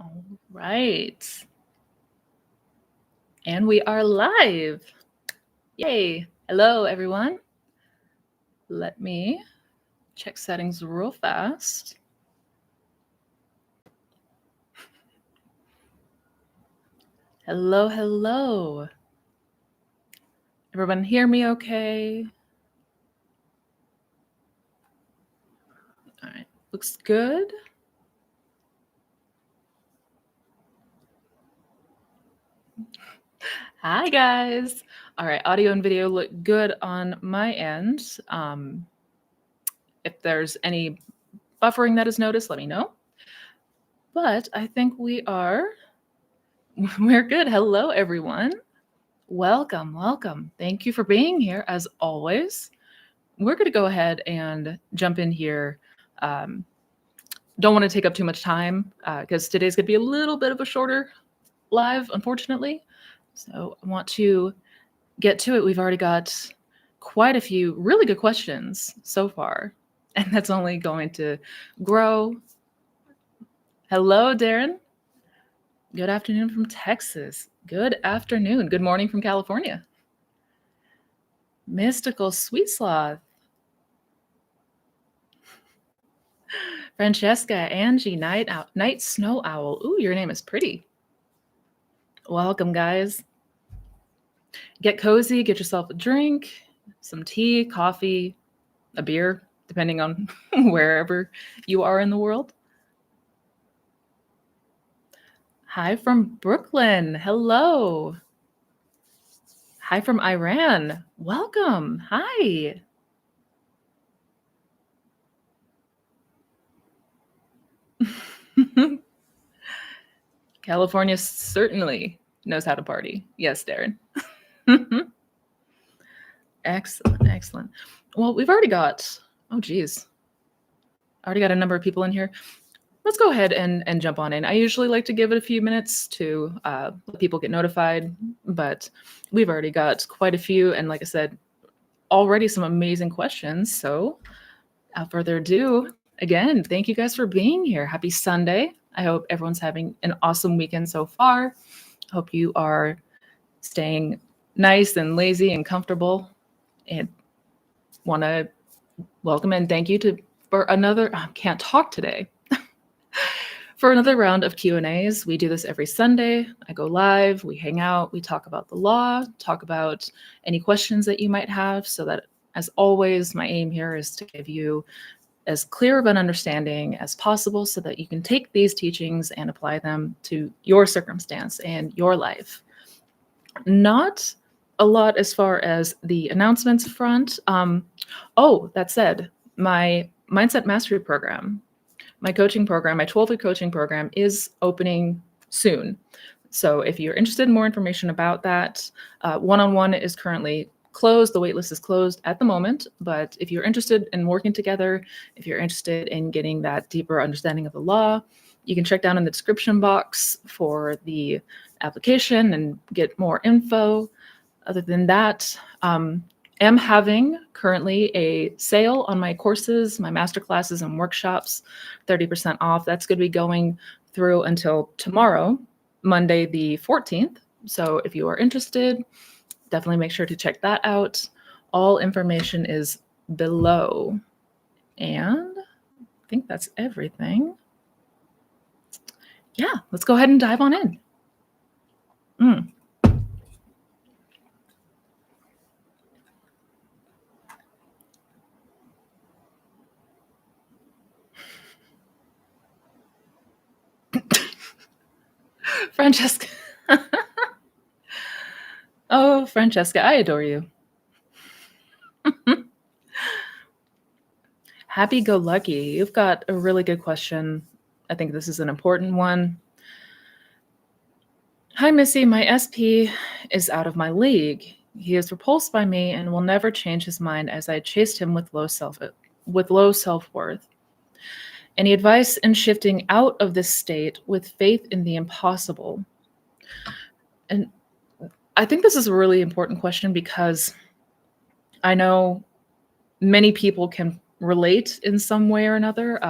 All right. And we are live. Yay. Hello, everyone. Let me check settings real fast. Hello, hello. Everyone hear me okay? All right. Looks good. Hi, guys. All right. Audio and video look good on my end. If there's any buffering that is noticed, let me know. But I think we're good. Hello, everyone. Welcome, welcome. Thank you for being here as always. We're going to go ahead and jump in here. Don't want to take up too much time because today's going to be a little bit of a shorter live, unfortunately. So I want to get to it. We've already got quite a few really good questions so far, and that's only going to grow. Hello, Darren. Good afternoon from Texas. Good afternoon. Good morning from California. Mystical Sweet Sloth. Francesca, Angie, Night Snow Owl. Ooh, your name is pretty. Welcome, guys. Get cozy, get yourself a drink, some tea, coffee, a beer, depending on wherever you are in the world. Hi from Brooklyn. Hello. Hi from Iran. Welcome. Hi. California certainly knows how to party. Yes, Darren. Excellent, excellent. Well, we've already got, already got a number of people in here. Let's go ahead and jump on in. I usually like to give it a few minutes to let people get notified, but we've already got quite a few. And like I said, already some amazing questions. So without further ado, again, thank you guys for being here. Happy Sunday. I hope everyone's having an awesome weekend so far. Hope you are staying nice and lazy and comfortable, and want to welcome and thank you for another, I can't talk today, for another round of Q&As. We do this every Sunday. I go live, we hang out, we talk about the law, talk about any questions that you might have, so that, as always, my aim here is to give you as clear of an understanding as possible so that you can take these teachings and apply them to your circumstance and your life. Not a lot as far as the announcements front. That said, my Mindset Mastery program, my coaching program, my 12-week coaching program is opening soon. So if you're interested in more information about that, one-on-one is currently closed. The waitlist is closed at the moment, but if you're interested in working together, if you're interested in getting that deeper understanding of the law, you can check down in the description box for the application and get more info. Other than that, am having currently a sale on my courses, my masterclasses and workshops, 30% off. That's going to be going through until tomorrow, Monday the 14th. So if you are interested, definitely make sure to check that out. All information is below. And I think that's everything. Yeah, let's go ahead and dive on in. Francesca. Oh, Francesca, I adore you. Happy-go-lucky. You've got a really good question. I think this is an important one. Hi, Missy. My SP is out of my league. He is repulsed by me and will never change his mind as I chased him with low self-worth. Any advice in shifting out of this state with faith in the impossible? And I think this is a really important question because I know many people can relate in some way or another.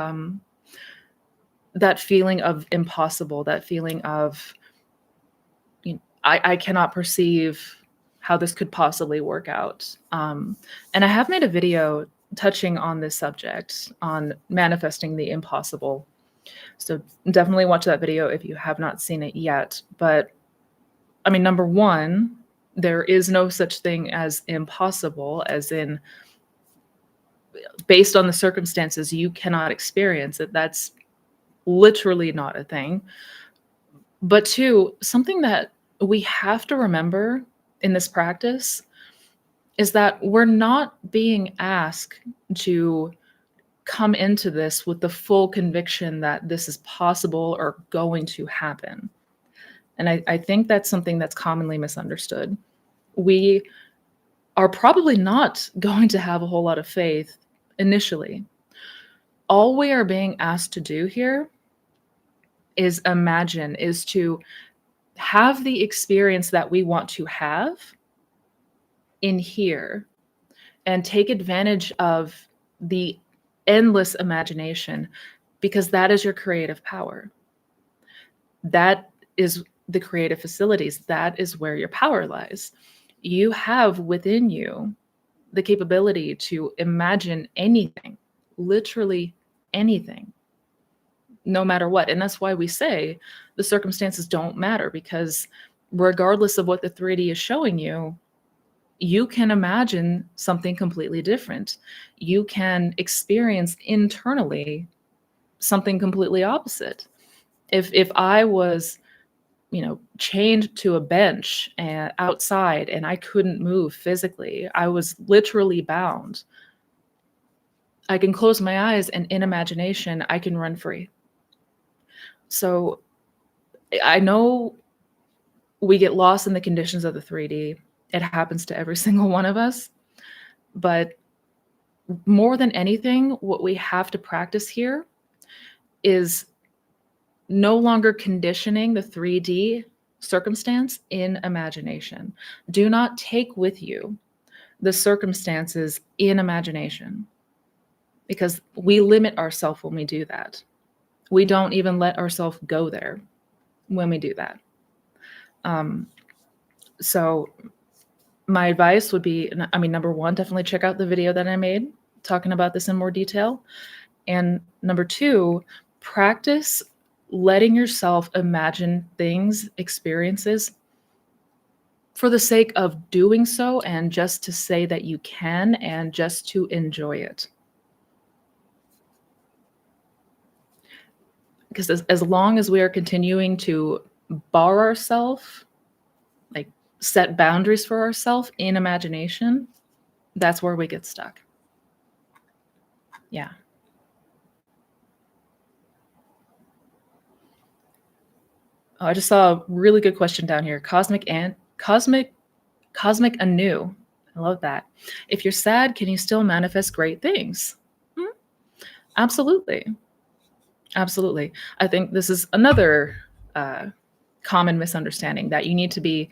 that feeling of impossible, that feeling of, I cannot perceive how this could possibly work out. And I have made a video touching on this subject, on manifesting the impossible. So definitely watch that video if you have not seen it yet. But I mean, number one, there is no such thing as impossible, as in, based on the circumstances, you cannot experience it. That's literally not a thing. But two, something that we have to remember in this practice is that we're not being asked to come into this with the full conviction that this is possible or going to happen. And I think that's something that's commonly misunderstood. We are probably not going to have a whole lot of faith initially. All we are being asked to do here is imagine, is to have the experience that we want to have in here, and take advantage of the endless imagination, because that is your creative power. That is the creative facilities. That is where your power lies. You have within you the capability to imagine anything, literally anything, no matter what. And that's why we say the circumstances don't matter, because regardless of what the 3D is showing you, you can imagine something completely different. You can experience internally something completely opposite. If I was, chained to a bench and outside and I couldn't move physically, I was literally bound, I can close my eyes and in imagination, I can run free. So I know we get lost in the conditions of the 3D. It happens to every single one of us. But more than anything, what we have to practice here is no longer conditioning the 3D circumstance in imagination. Do not take with you the circumstances in imagination, because we limit ourselves when we do that. We don't even let ourselves go there when we do that. So my advice would be, number one, definitely check out the video that I made talking about this in more detail. And number two, practice letting yourself imagine things, experiences, for the sake of doing so, and just to say that you can, and just to enjoy it. Because as long as we are continuing to bar ourselves, like set boundaries for ourselves in imagination, that's where we get stuck. Yeah. Oh, I just saw a really good question down here. Cosmic Anew. I love that. If you're sad, can you still manifest great things? Absolutely. Absolutely. I think this is another common misunderstanding, that you need to be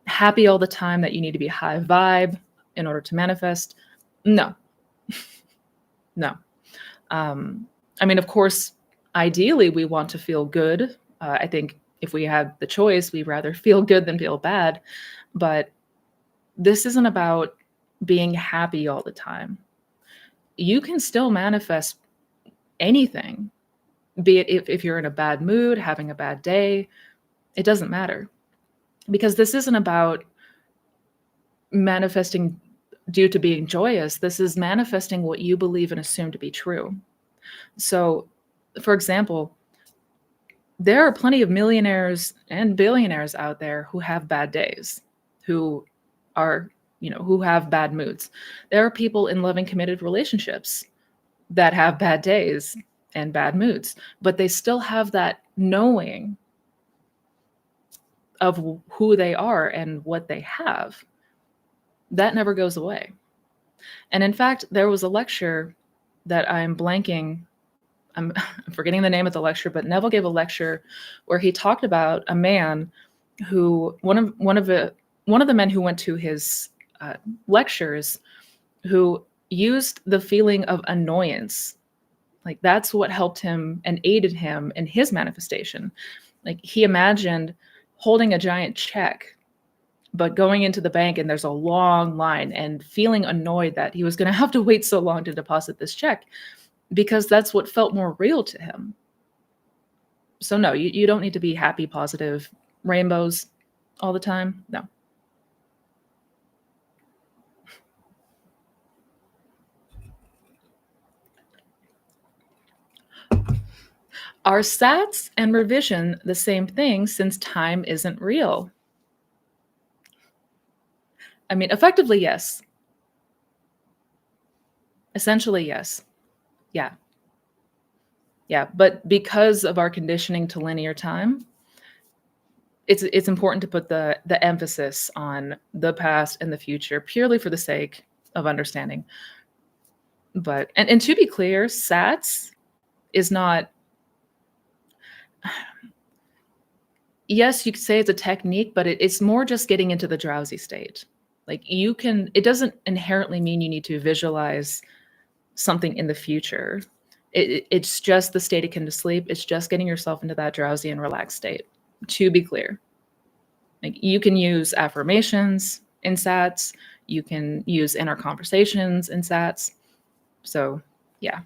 happy all the time, that you need to be high vibe in order to manifest. No. No. Of course, ideally, we want to feel good. I think if we had the choice, we'd rather feel good than feel bad. But this isn't about being happy all the time. You can still manifest anything, be it if you're in a bad mood, having a bad day, it doesn't matter. Because this isn't about manifesting due to being joyous. This is manifesting what you believe and assume to be true. So, for example, there are plenty of millionaires and billionaires out there who have bad days, who are, who have bad moods. There are people in loving, committed relationships that have bad days and bad moods, but they still have that knowing of who they are and what they have. That never goes away. And in fact, there was a lecture that I'm blanking. I'm forgetting the name of the lecture, but Neville gave a lecture where he talked about a man who, one of the men who went to his lectures, who used the feeling of annoyance, Like, that's what helped him and aided him in his manifestation. Like, he imagined holding a giant check, but going into the bank and there's a long line and feeling annoyed that he was gonna have to wait so long to deposit this check because that's what felt more real to him. So no, you don't need to be happy, positive, rainbows all the time. No. Are sats and revision the same thing since time isn't real? I mean, effectively, yes. Essentially, yes. Yeah. Yeah. But because of our conditioning to linear time, it's important to put the emphasis on the past and the future purely for the sake of understanding. But and to be clear, sats is not, yes, you could say it's a technique, but it's more just getting into the drowsy state. Like, you can, it doesn't inherently mean you need to visualize something in the future. It's just the state akin to sleep. It's just getting yourself into that drowsy and relaxed state. To be clear, like, you can use affirmations in sats. You can use inner conversations in sats. So, yeah.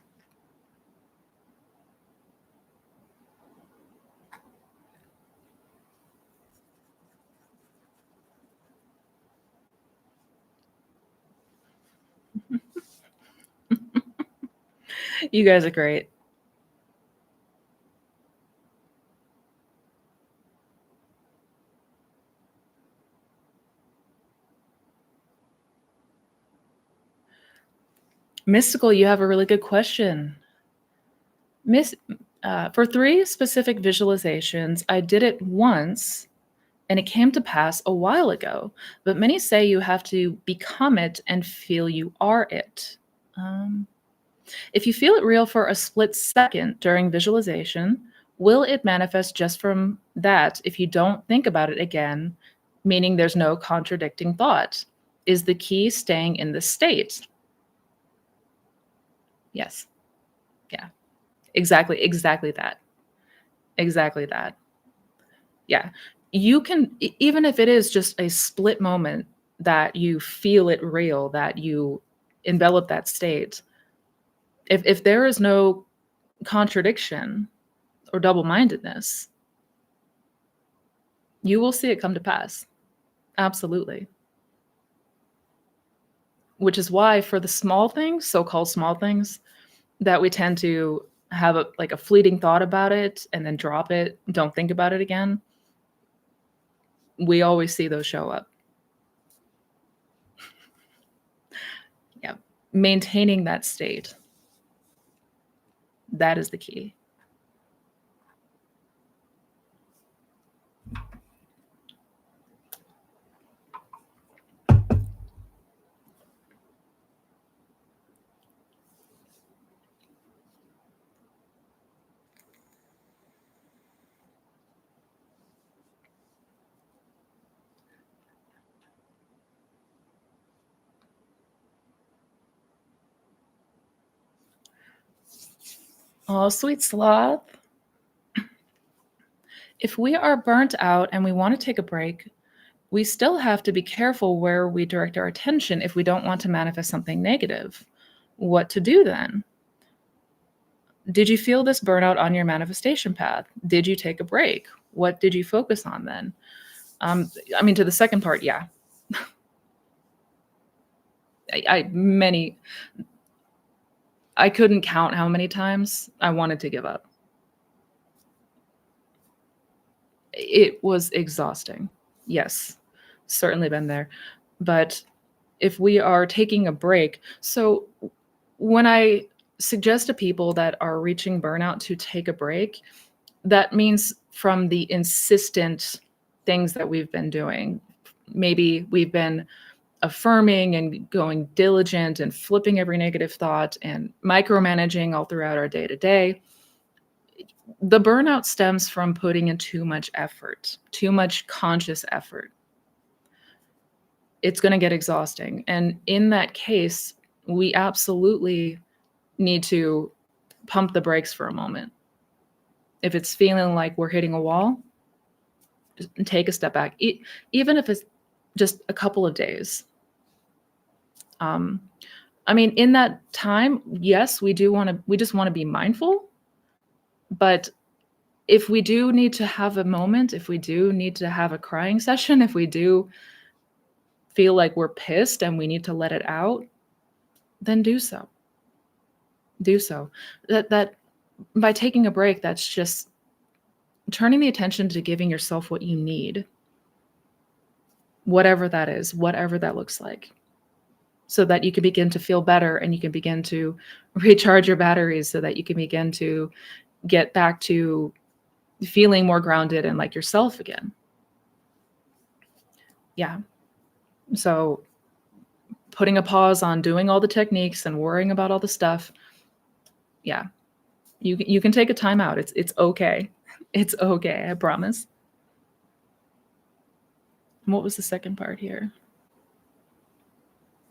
You guys are great. Mystical, you have a really good question. Miss, for 3 specific visualizations, I did it once and it came to pass a while ago, but many say you have to become it and feel you are it. Um, if you feel it real for a split second during visualization, will it manifest just from that if you don't think about it again, meaning there's no contradicting thought? Is the key staying in the state? Yes. Yeah. Exactly that. Exactly that. Yeah. You can, even if it is just a split moment that you feel it real, that you envelop that state, if there is no contradiction or double-mindedness, you will see it come to pass. Absolutely. Which is why for the small things, so-called small things, that we tend to have a like a fleeting thought about it and then drop it, don't think about it again, we always see those show up. Yeah. Maintaining that state, that is the key. Oh, sweet sloth. If we are burnt out and we want to take a break, we still have to be careful where we direct our attention if we don't want to manifest something negative. What to do then? Did you feel this burnout on your manifestation path? Did you take a break? What did you focus on then? I mean, to the second part, yeah. Many, I couldn't count how many times I wanted to give up. It was exhausting. Yes, certainly been there. But if we are taking a break, so when I suggest to people that are reaching burnout to take a break, that means from the insistent things that we've been doing. Maybe we've been affirming and going diligent and flipping every negative thought and micromanaging all throughout our day to day. The burnout stems from putting in too much effort, too much conscious effort. It's going to get exhausting. And in that case, we absolutely need to pump the brakes for a moment. If it's feeling like we're hitting a wall, just take a step back, even if it's just a couple of days. I mean, in that time, yes, we just want to be mindful, but if we do need to have a moment, if we do need to have a crying session, if we do feel like we're pissed and we need to let it out, then do so. Do so. That by taking a break, that's just turning the attention to giving yourself what you need, whatever that is, whatever that looks like, so that you can begin to feel better and you can begin to recharge your batteries so that you can begin to get back to feeling more grounded and like yourself again. Yeah. So putting a pause on doing all the techniques and worrying about all the stuff. Yeah. You can take a time out. It's okay. It's okay, I promise. And what was the second part here?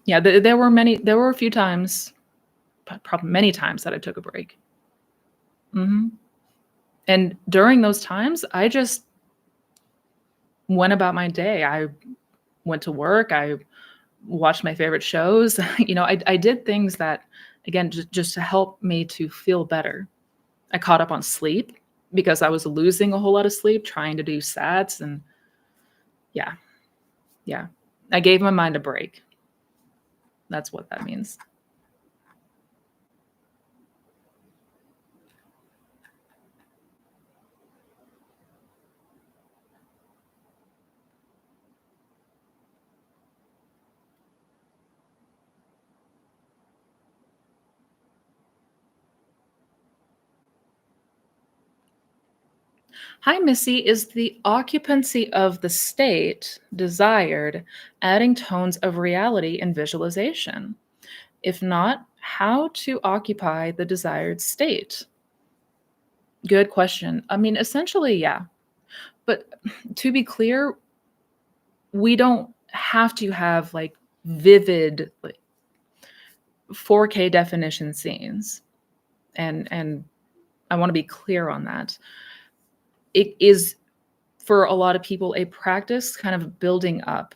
Yeah, there were a few times, probably many times that I took a break. And during those times, I just went about my day. I went to work, I watched my favorite shows. I did things that, again, just to help me to feel better. I caught up on sleep because I was losing a whole lot of sleep trying to do sats, and yeah, yeah. I gave my mind a break. That's what that means. Hi, Missy. Is the occupancy of the state desired adding tones of reality and visualization? If not, how to occupy the desired state? Good question. I mean, essentially, yeah. But to be clear, we don't have to have like vivid like 4K definition scenes. And I want to be clear on that. It is for a lot of people a practice kind of building up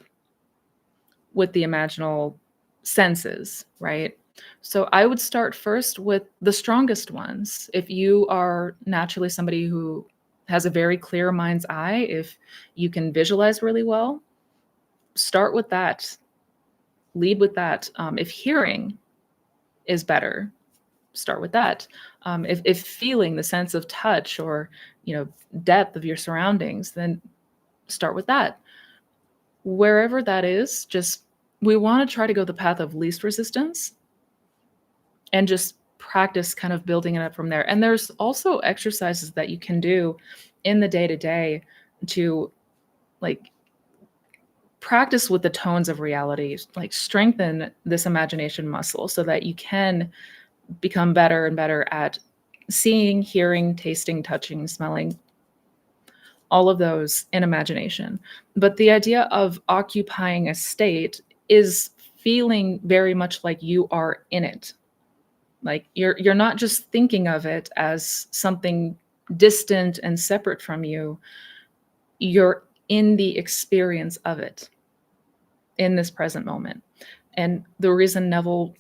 with the imaginal senses, right? So I would start first with the strongest ones. If you are naturally somebody who has a very clear mind's eye, if you can visualize really well, start with that. Lead with that. If hearing is better, start with that. If feeling the sense of touch or depth of your surroundings, then start with that. Wherever that is, just we want to try to go the path of least resistance and just practice kind of building it up from there. And there's also exercises that you can do in the day to day to like practice with the tones of reality, like strengthen this imagination muscle so that you can become better and better at seeing, hearing, tasting, touching, smelling, all of those in imagination. But the idea of occupying a state is feeling very much like you are in it. Like you're not just thinking of it as something distant and separate from you. You're in the experience of it in this present moment. And the reason Neville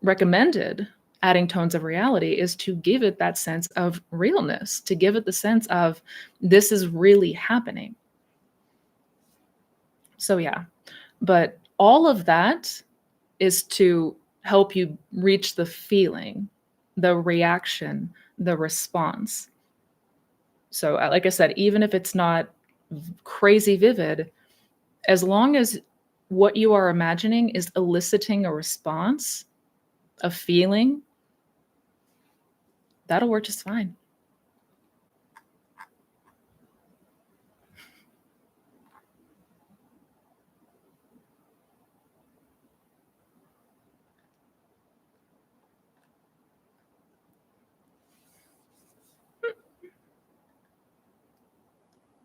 recommended adding tones of reality is to give it that sense of realness, to give it the sense of this is really happening. So yeah, but all of that is to help you reach the feeling, the reaction, the response. So like I said, even if it's not crazy vivid, as long as what you are imagining is eliciting a response, a feeling, that'll work just fine.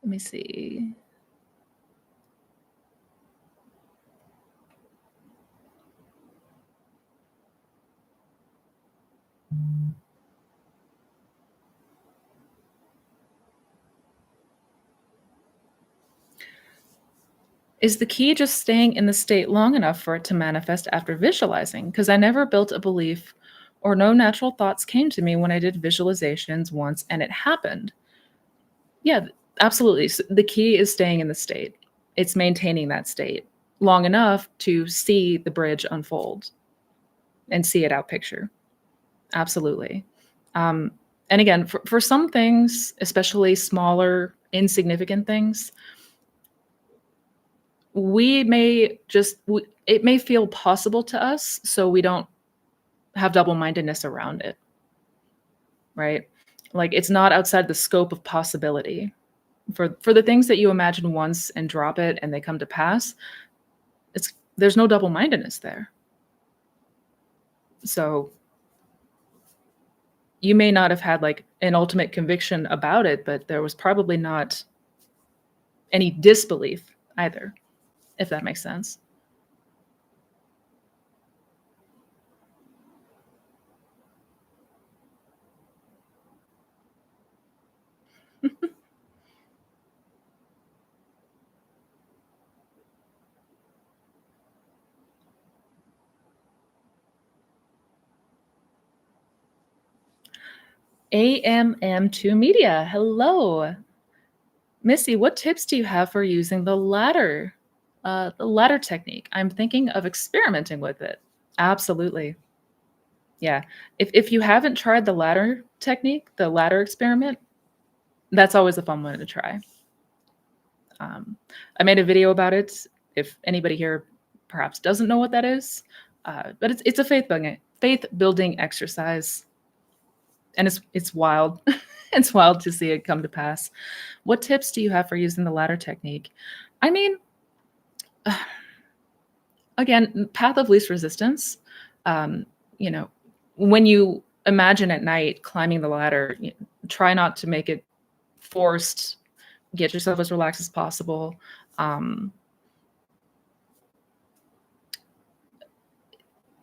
Let me see. Is the key just staying in the state long enough for it to manifest after visualizing? Because I never built a belief or no natural thoughts came to me when I did visualizations once and it happened. Yeah, absolutely. The key is staying in the state. It's maintaining that state long enough to see the bridge unfold and see it out picture. Absolutely. Um, and again, for some things, especially smaller, insignificant things, it may feel possible to us, so we don't have double-mindedness around it, right? Like, it's not outside the scope of possibility. For the things that you imagine once and drop it and they come to pass, there's no double-mindedness there. So, you may not have had, like, an ultimate conviction about it, but there was probably not any disbelief either, if that makes sense. AMM2 Media, hello. Missy, what tips do you have for using the ladder technique? I'm thinking of experimenting with it. Absolutely. Yeah. If you haven't tried the ladder technique, the ladder experiment, that's always a fun one to try. I made a video about it. If anybody here perhaps doesn't know what that is, but it's a faith building exercise, and it's wild. It's wild to see it come to pass. What tips do you have for using the ladder technique? I mean, again, path of least resistance. Um, you know, when you imagine at night climbing the ladder, try not to make it forced. Get yourself as relaxed as possible. Um,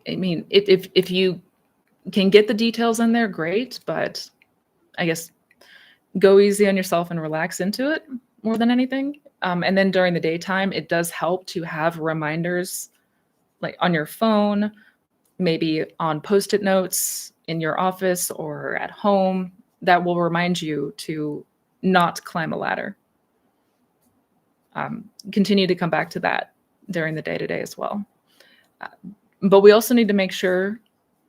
I mean, if you can get the details in there, great. But I guess go easy on yourself and relax into it more than anything. And then during the daytime, it does help to have reminders like on your phone, maybe on post-it notes in your office or at home that will remind you to not climb a ladder. Continue to come back to that during the day-to-day as well. But we also need to make sure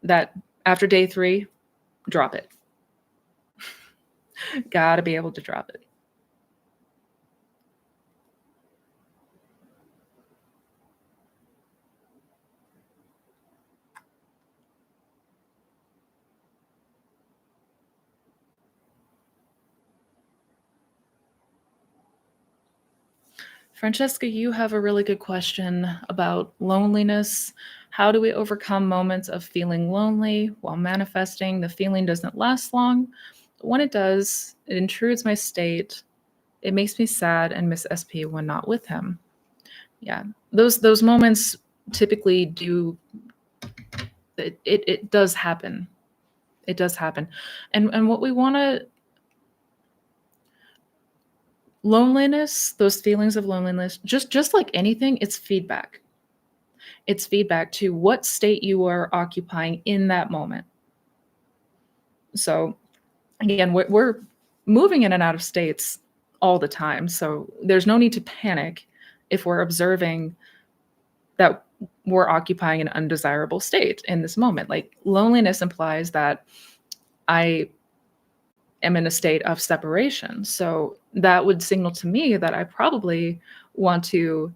that after day 3, drop it. Gotta be able to drop it. Francesca, you have a really good question about loneliness. How do we overcome moments of feeling lonely while manifesting? The feeling doesn't last long. When it does, it intrudes my state. It makes me sad and miss SP when not with him. Yeah, those moments typically do. It does happen. It does happen, and what we want to loneliness, those feelings of loneliness, just like anything, it's feedback. It's feedback to what state you are occupying in that moment. So again, we're moving in and out of states all the time. So there's no need to panic if we're observing that we're occupying an undesirable state in this moment. Like loneliness implies that I am in a state of separation. So that would signal to me that I probably want to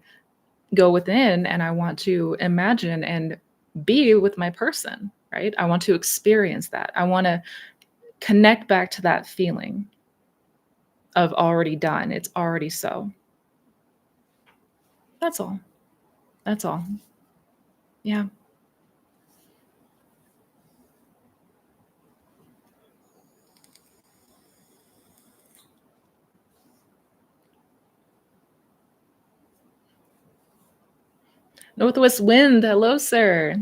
go within and I want to imagine and be with my person, right? I want to experience that. I want to connect back to that feeling of already done. It's already so. That's all. That's all. Yeah. Northwest Wind, hello, sir.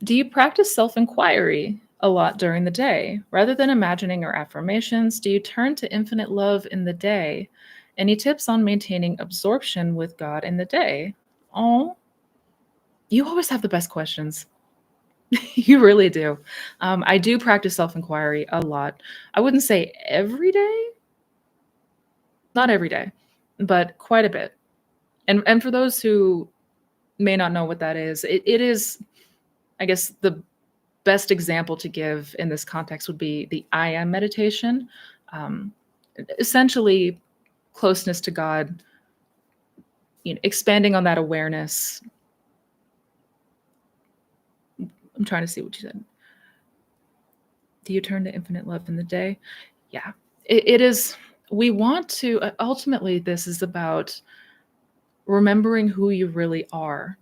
Do you practice self inquiry a lot during the day? Rather than imagining or affirmations, do you turn to infinite love in the day Any tips on maintaining absorption with God in the day? Oh, you always have the best questions. You really do. I do practice self inquiry a lot. I wouldn't say every day, not every day, but quite a bit. And for those who may not know what that is, it is, I guess, the best example to give in this context would be the I am meditation. Um, Essentially, closeness to God, expanding on that awareness. I'm trying to see what you said. Do you turn to infinite love in the day? Yeah, it is. We want to, ultimately, this is about remembering who you really are,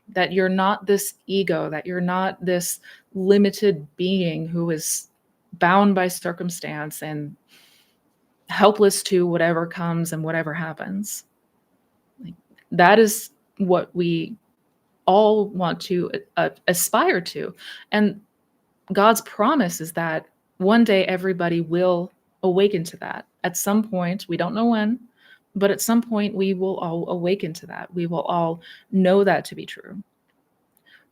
that you're not this ego, that you're not this limited being who is bound by circumstance and helpless to whatever comes and whatever happens. Like, that is what we all want to aspire to. And God's promise is that one day everybody will awaken to that. At some point, we don't know when, but at some point we will all awaken to that. We will all know that to be true.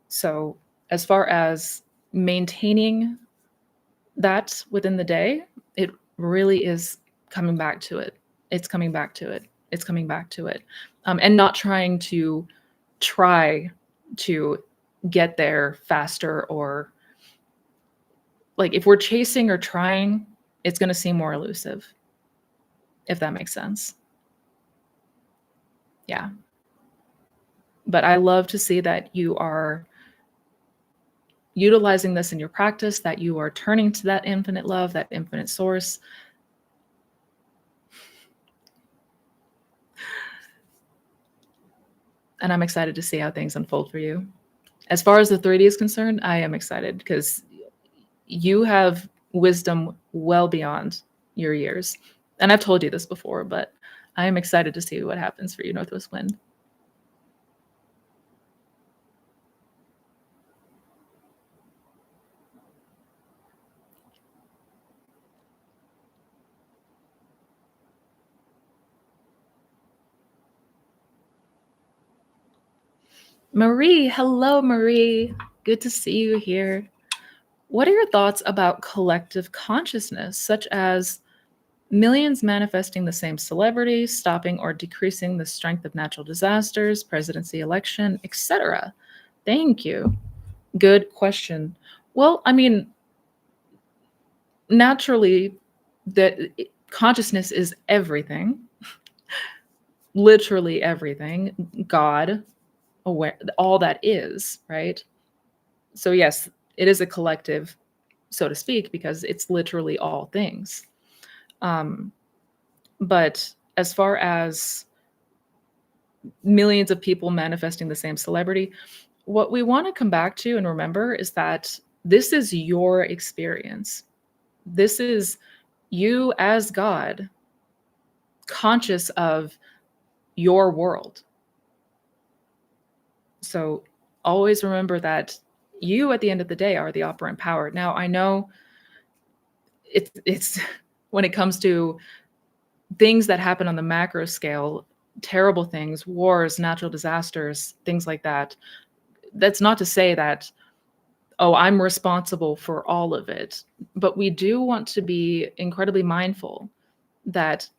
So, as far as maintaining that within the day, it really is coming back to it. It's coming back to it. It's coming back to it. And not trying to try to get there faster, or like if we're chasing or trying, it's going to seem more elusive, if that makes sense. Yeah. But I love to see that you are utilizing this in your practice, that you are turning to that infinite love, that infinite source. And I'm excited to see how things unfold for you. As far as the 3D is concerned, I am excited because you have wisdom well beyond your years. And I've told you this before, but I am excited to see what happens for you, Northwest Wind. Marie, hello, Marie. Good to see you here. What are your thoughts about collective consciousness, such as millions manifesting the same celebrity, stopping or decreasing the strength of natural disasters, presidency election, etc.? Thank you. Good question. Well, I mean, naturally, that consciousness is everything, literally everything. God, aware, all that is, right? So yes, it is a collective, so to speak, because it's literally all things. Um, but as far as millions of people manifesting the same celebrity, what we want to come back to and remember is that this is your experience. This is you as God, conscious of your world. So always remember that you, at the end of the day, are the operant power. Now, I know it's when it comes to things that happen on the macro scale, terrible things, wars, natural disasters, things like that. That's not to say that, oh, I'm responsible for all of it. But we do want to be incredibly mindful that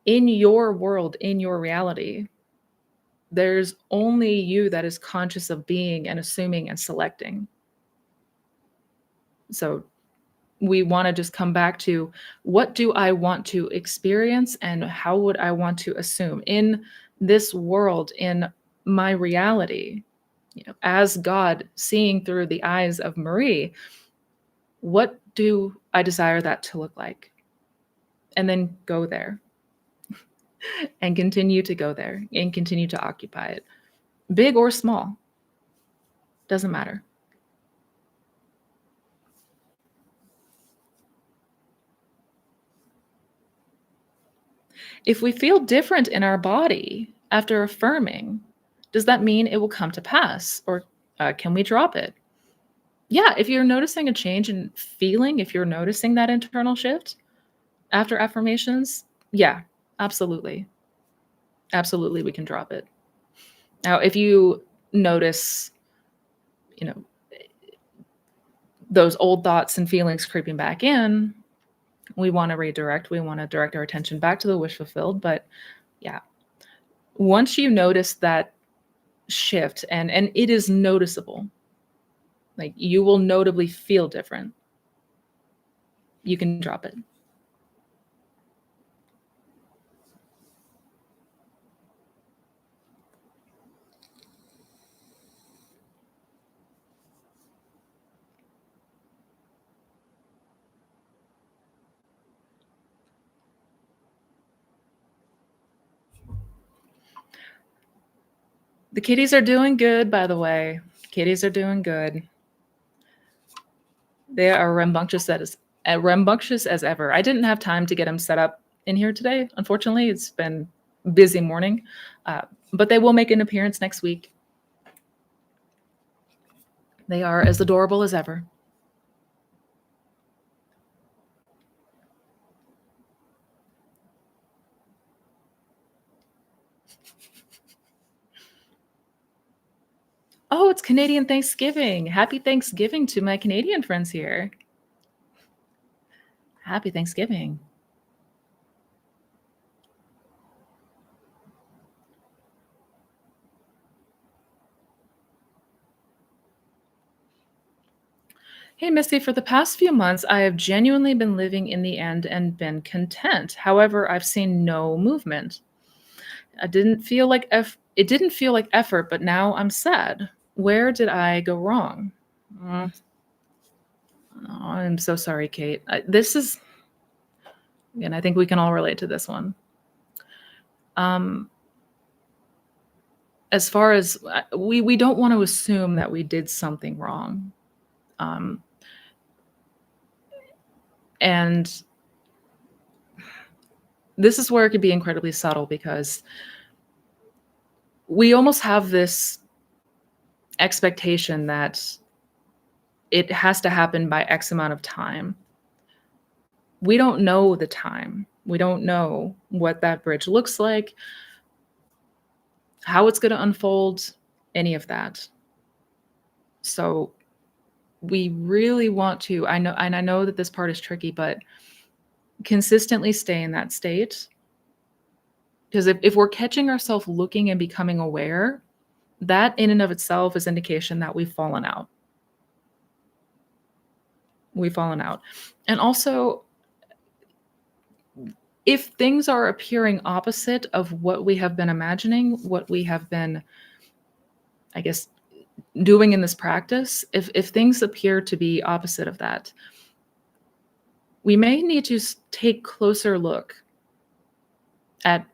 in your world, in your reality, there's only you that is conscious of being and assuming and selecting. So we want to just come back to, what do I want to experience and how would I want to assume in this world, in my reality, as God seeing through the eyes of Marie, what do I desire that to look like? And then go there and continue to go there and continue to occupy it, big or small, doesn't matter. If we feel different in our body after affirming, does that mean it will come to pass, or can we drop it? Yeah, if you're noticing a change in feeling, if you're noticing that internal shift after affirmations, yeah, Absolutely. Absolutely, we can drop it. Now, if you notice, you know, those old thoughts and feelings creeping back in, we want to redirect. We want to direct our attention back to the wish fulfilled. But yeah, once you notice that shift and it is noticeable, like you will notably feel different, you can drop it. The kitties are doing good, by the way. Kitties are doing good. They are rambunctious as ever. I didn't have time to get them set up in here today. Unfortunately, it's been a busy morning, uh, but they will make an appearance next week. They are as adorable as ever. Oh, it's Canadian Thanksgiving. Happy Thanksgiving to my Canadian friends here. Happy Thanksgiving. Hey, Missy, for the past few months, I have genuinely been living in the end and been content. However, I've seen no movement. It didn't feel like effort, but now I'm sad. Where did I go wrong? Mm, oh, I'm so sorry, Kate. This is, and I think we can all relate to this one. Um, as far as we don't want to assume that we did something wrong. Um, and this is where it could be incredibly subtle because we almost have this expectation that it has to happen by X amount of time. We don't know the time. We don't know what that bridge looks like, how it's going to unfold, any of that. So we really want to, I know, and I know that this part is tricky, but consistently stay in that state. Because if we're catching ourselves looking and becoming aware, that in and of itself is indication that we've fallen out. We've fallen out. And also, if things are appearing opposite of what we have been imagining, what we have been, I guess, doing in this practice, if things appear to be opposite of that, we may need to take closer look at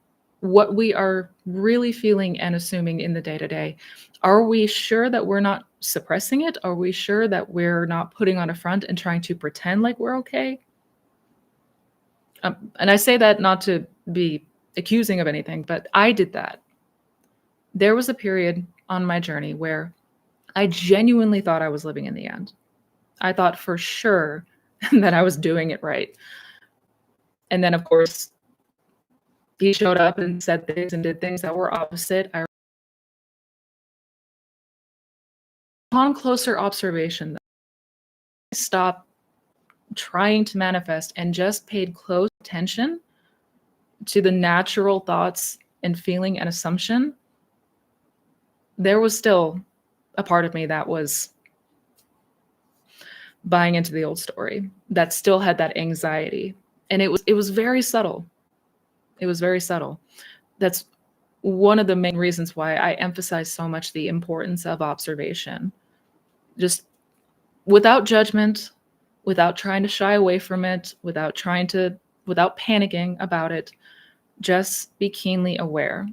what we are really feeling and assuming in the day-to-day. Are we sure that we're not suppressing it? Are we sure that we're not putting on a front and trying to pretend like we're okay? And I say that not to be accusing of anything, but I did that. There was a period on my journey where I genuinely thought I was living in the end. I thought for sure that I was doing it right. And then, of course, he showed up and said things and did things that were opposite. Upon closer observation, I stopped trying to manifest and just paid close attention to the natural thoughts and feeling and assumption. There was still a part of me that was buying into the old story, that still had that anxiety. And it was very subtle. It was very subtle. That's one of the main reasons why I emphasize so much the importance of observation. Just without judgment, without trying to shy away from it, without panicking about it, just be keenly aware.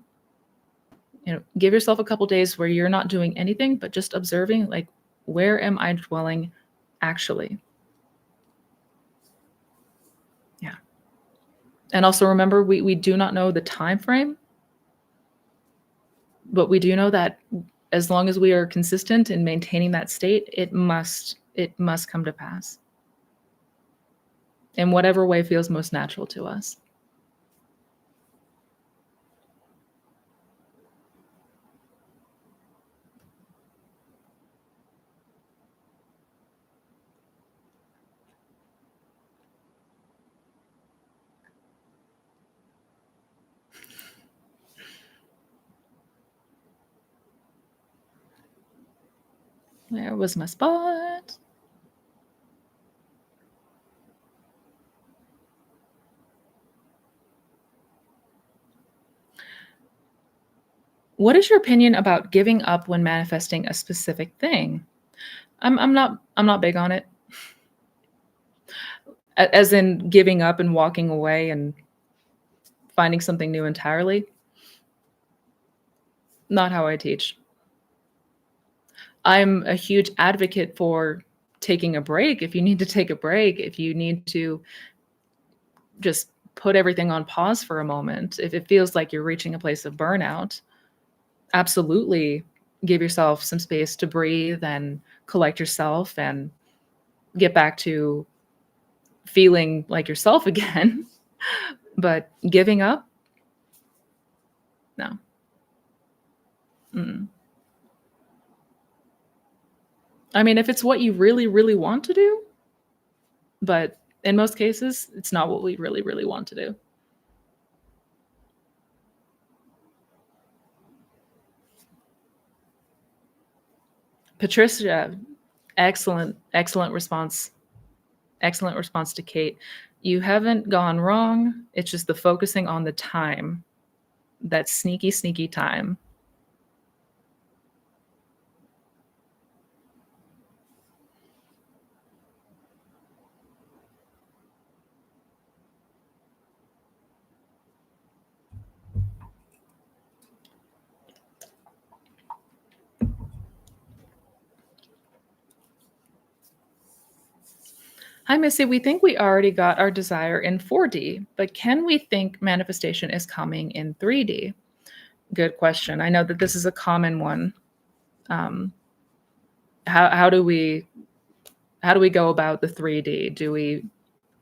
Give yourself a couple days where you're not doing anything but just observing, like, where am I dwelling actually? Yeah. And also remember, we do not know the time frame, but we do know that as long as we are consistent in maintaining that state, it must come to pass in whatever way feels most natural to us. Where was my spot? What is your opinion about giving up when manifesting a specific thing? I'm not big on it. As in giving up and walking away and finding something new entirely. Not how I teach. I'm a huge advocate for taking a break if you need to take a break, if you need to just put everything on pause for a moment, if it feels like you're reaching a place of burnout, absolutely give yourself some space to breathe and collect yourself and get back to feeling like yourself again. But giving up, no. Mm. I mean, if it's what you really, really want to do, but in most cases, it's not what we really, really want to do. Patricia, excellent, excellent response. Excellent response to Kate. You haven't gone wrong. It's just the focusing on the time, that sneaky, sneaky time. Hi, Missy. We think we already got our desire in 4D, but can we think manifestation is coming in 3D? Good question. I know that this is a common one. Um, how do we go about the 3D? Do we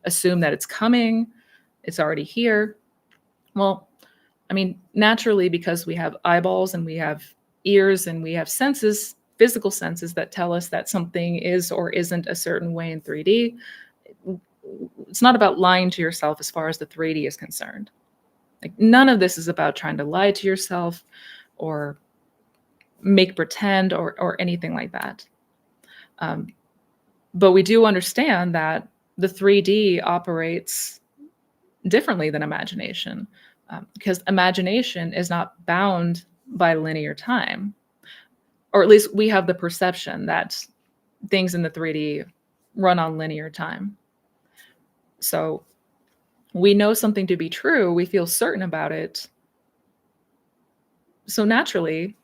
assume that it's coming? It's already here? Well, I mean, naturally, because we have eyeballs and we have ears and we have senses, physical senses that tell us that something is or isn't a certain way in 3D, it's not about lying to yourself as far as the 3D is concerned. Like, none of this is about trying to lie to yourself or make pretend or anything like that. Um, but we do understand that the 3D operates differently than imagination, because imagination is not bound by linear time, or at least we have the perception that things in the 3D run on linear time. So we know something to be true, we feel certain about it. So naturally,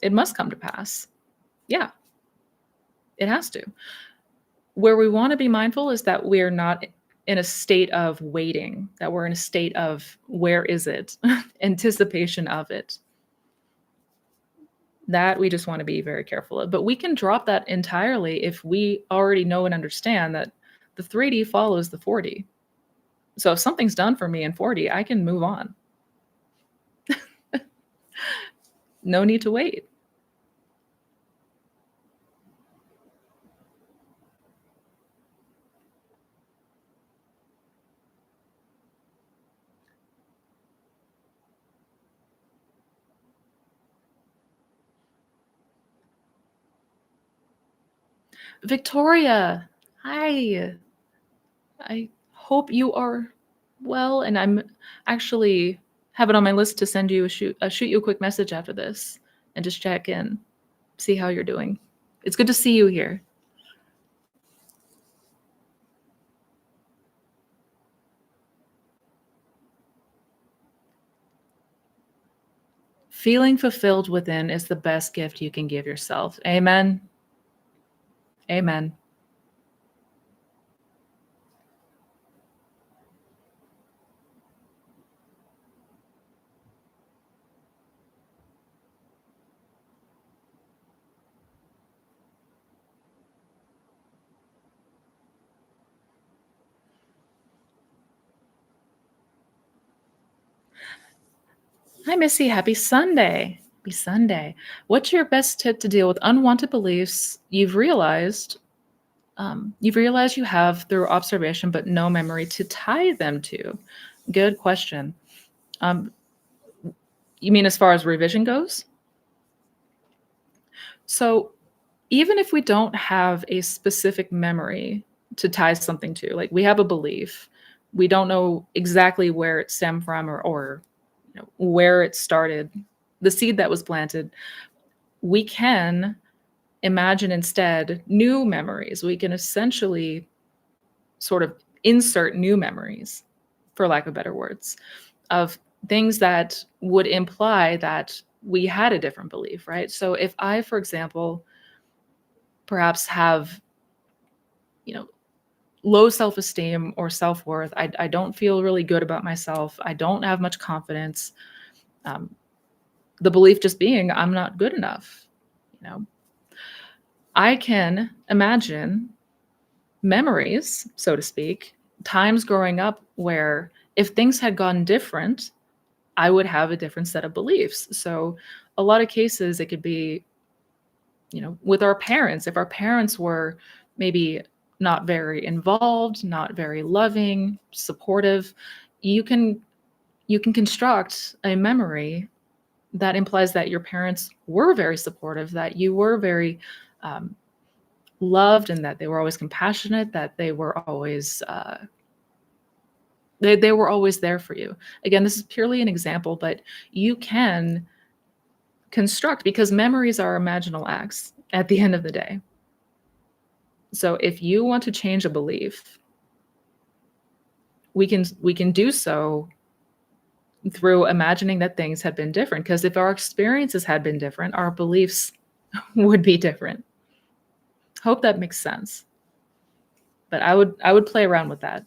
it must come to pass. Yeah, it has to. Where we want to be mindful is that we're not in a state of waiting, that we're in a state of where is it? Anticipation of it. That we just want to be very careful of. But we can drop that entirely if we already know and understand that the 3D follows the 4D. So if something's done for me in 4D, I can move on. No need to wait. Victoria, hi. I hope you are well, and I'm actually have it on my list to send you shoot you a quick message after this and just check in, see how you're doing. It's good to see you here. Feeling fulfilled within is the best gift you can give yourself. Amen. Amen. Hi, Missy. Happy Sunday. Happy Sunday. What's your best tip to deal with unwanted beliefs you've realized you have through observation, but no memory to tie them to? Good question. Um, you mean as far as revision goes? So even if we don't have a specific memory to tie something to, like we have a belief, we don't know exactly where it stemmed from or where it started, the seed that was planted, we can imagine instead new memories. We can essentially sort of insert new memories, for lack of better words, of things that would imply that we had a different belief, right? So if I, for example, perhaps have, you know, low self-esteem or self-worth, I don't feel really good about myself, I don't have much confidence, um, the belief just being I'm not good enough, you know, I can imagine memories, so to speak, times growing up where if things had gone different, I would have a different set of beliefs. So a lot of cases it could be, with our parents, if our parents were maybe not very involved, not very loving, supportive, you can you can construct a memory that implies that your parents were very supportive, that you were very um, loved, and that they were always compassionate, that they were always they were always there for you. Again, this is purely an example, but you can construct because memories are imaginal acts at the end of the day. So if you want to change a belief, we can do so through imagining that things had been different. Because if our experiences had been different, our beliefs would be different. Hope that makes sense. But I would play around with that.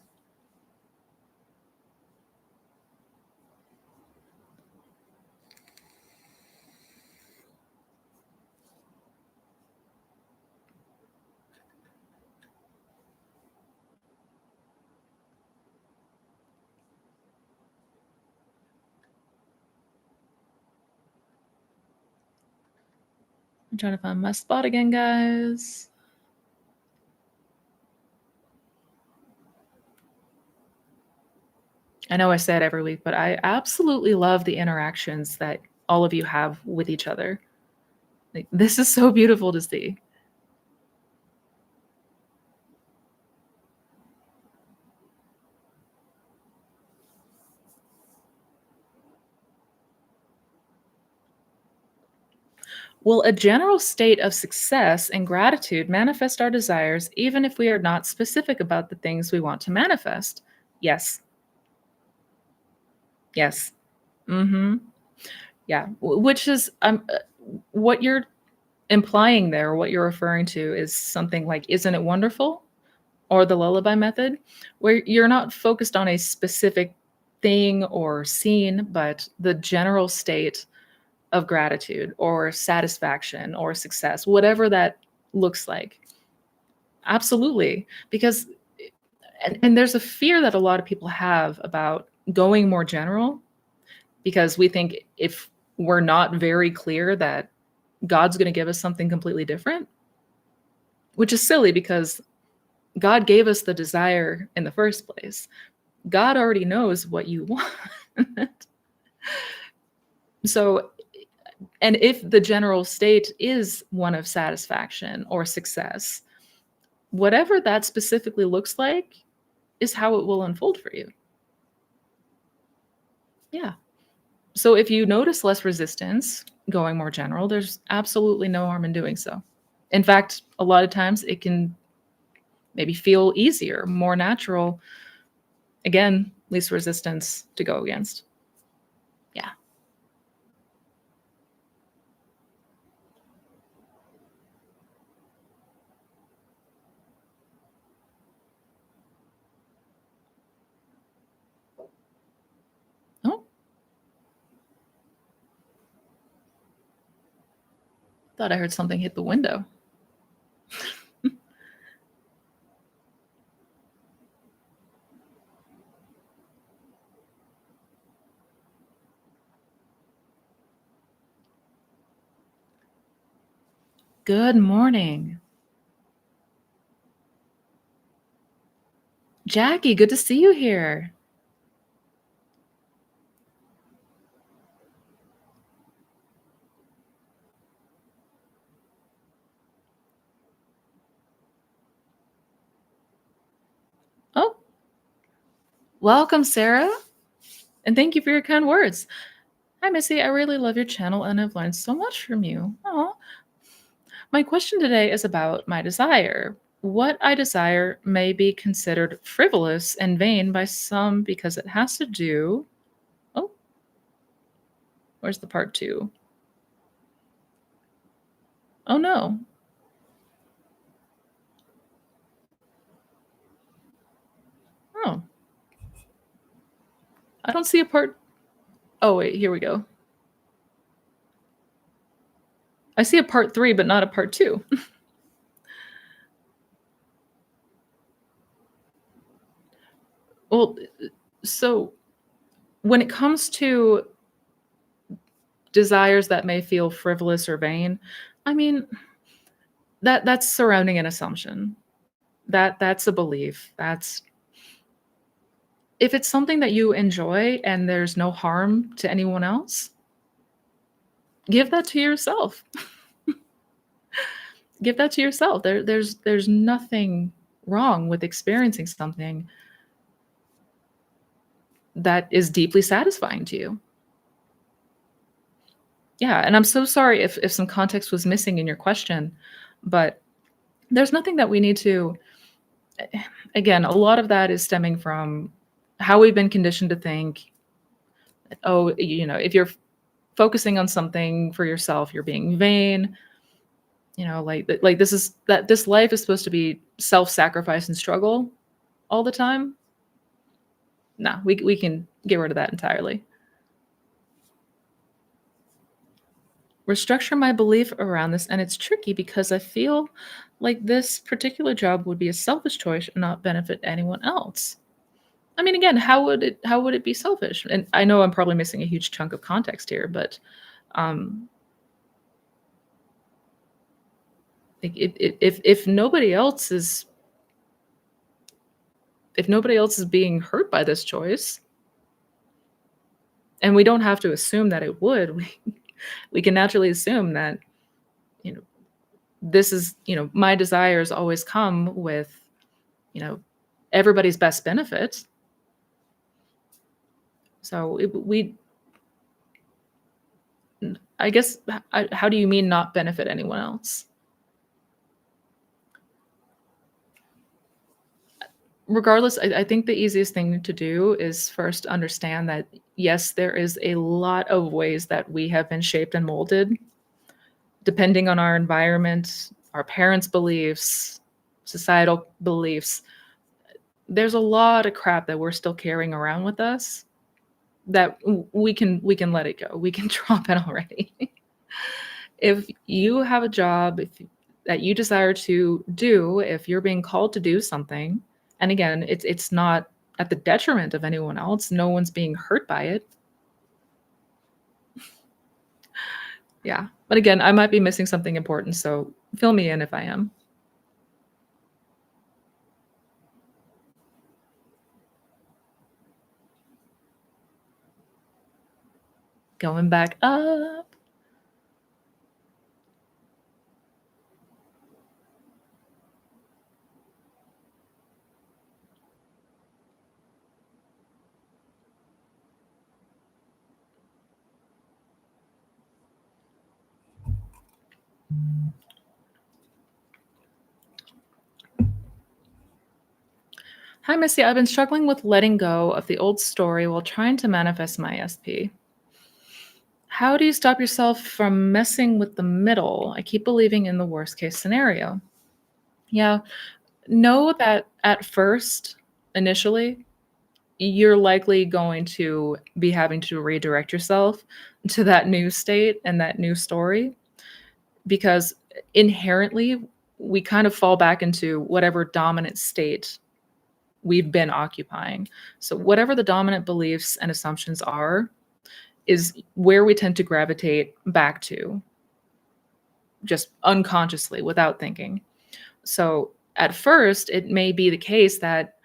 I'm trying to find my spot again, guys. I know I say it every week, but I absolutely love the interactions that all of you have with each other. Like, this is so beautiful to see. Will a general state of success and gratitude manifest our desires even if we are not specific about the things we want to manifest? Yes. Yes. Mhm. Yeah. Which is what you're implying there, what you're referring to is something like isn't it wonderful? Or the lullaby method, where you're not focused on a specific thing or scene, but the general state of gratitude or satisfaction or success, whatever that looks like. Absolutely. Because and there's a fear that a lot of people have about going more general because we think if we're not very clear that God's going to give us something completely different, which is silly because God gave us the desire in the first place. God already knows what you want. So, and if the general state is one of satisfaction or success, whatever that specifically looks like is how it will unfold for you. Yeah. So if you notice less resistance going more general, there's absolutely no harm in doing so. In fact, a lot of times it can maybe feel easier, more natural. Again, least resistance to go against. Yeah. Oh, thought I heard something hit the window. Good morning. Jackie, good to see you here. Welcome, Sarah, and thank you for your kind words. Hi, Missy. I really love your channel and I've learned so much from you. Aw. My question today is about my desire. What I desire may be considered frivolous and vain by some because it has to do. Oh, where's the part two? Oh, no. Oh, I don't see a part. Oh, wait, here we go. I see a part three, but not a part two. Well, so when it comes to desires that may feel frivolous or vain, I mean, that's surrounding an assumption. That's a belief. That's if it's something that you enjoy and there's no harm to anyone else, give that to yourself. Give that to yourself. There's nothing wrong with experiencing something that is deeply satisfying to you. Yeah, and I'm so sorry if some context was missing in your question, but there's nothing that we need to again, a lot of that is stemming from how we've been conditioned to think, oh, if you're focusing on something for yourself, you're being vain, like this life is supposed to be self-sacrifice and struggle all the time. No, we can get rid of that entirely. Restructure my belief around this, and it's tricky because I feel like this particular job would be a selfish choice and not benefit anyone else. I mean, again, how would it be selfish? And I know I'm probably missing a huge chunk of context here, but um, like if nobody else is being hurt by this choice, and we don't have to assume that it would, we can naturally assume that you know this is my desires always come with you know everybody's best benefit. So I guess how do you mean not benefit anyone else? Regardless, I think the easiest thing to do is first understand that yes, there is a lot of ways that we have been shaped and molded depending on our environment, our parents' beliefs, societal beliefs. There's a lot of crap that we're still carrying around with us that we can let it go. We can drop it already. If you have a job that you desire to do, if you're being called to do something, and again, it's not at the detriment of anyone else. No one's being hurt by it. Yeah. But again, I might be missing something important, so fill me in if I am. Going back up. Hi, Missy. I've been struggling with letting go of the old story while trying to manifest my SP. How do you stop yourself from messing with the middle? I keep believing in the worst case scenario. Yeah, know that at first, initially, you're likely going to be having to redirect yourself to that new state and that new story because inherently we kind of fall back into whatever dominant state we've been occupying. So, whatever the dominant beliefs and assumptions are, is where we tend to gravitate back to just unconsciously without thinking. So, at first, it may be the case that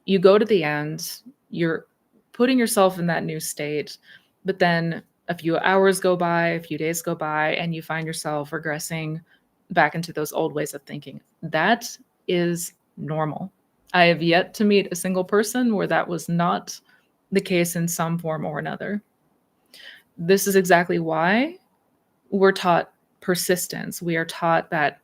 you go to the end, you're putting yourself in that new state, but then a few hours go by, a few days go by, and you find yourself regressing back into those old ways of thinking. That is normal. I have yet to meet a single person where that was not the case in some form or another. This is exactly why we're taught persistence. We are taught that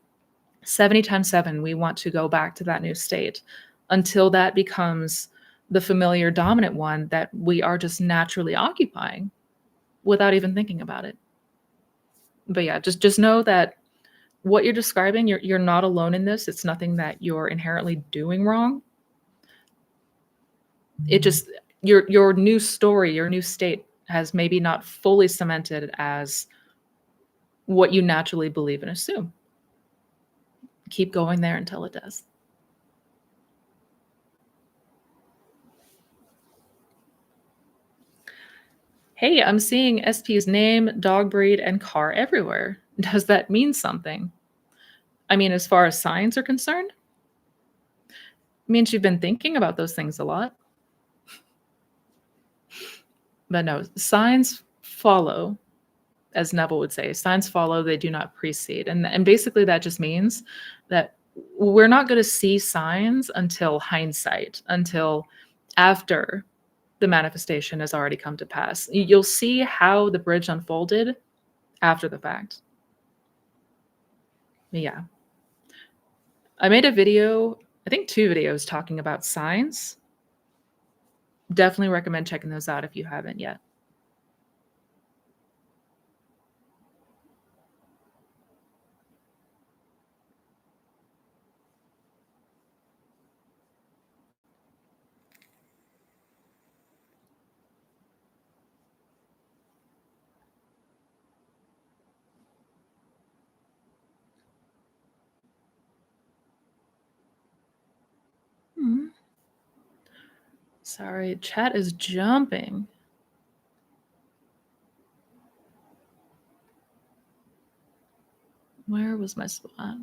70 times 7, we want to go back to that new state until that becomes the familiar dominant one that we are just naturally occupying without even thinking about it. But yeah, just know that what you're describing, you're not alone in this. It's nothing that you're inherently doing wrong. It just your new story, your new state has maybe not fully cemented as what you naturally believe and assume. Keep going there until it does. Hey, I'm seeing SP's name, dog breed, and car everywhere. Does that mean something? I mean, as far as signs are concerned, it means you've been thinking about those things a lot. But no, signs follow, as Neville would say. Signs follow, they do not precede. And basically that just means that we're not going to see signs until hindsight, until after the manifestation has already come to pass. You'll see how the bridge unfolded after the fact. Yeah. I made a video, I think 2 videos talking about signs. Definitely recommend checking those out if you haven't yet. Hmm. Sorry, chat is jumping. Where was my spot?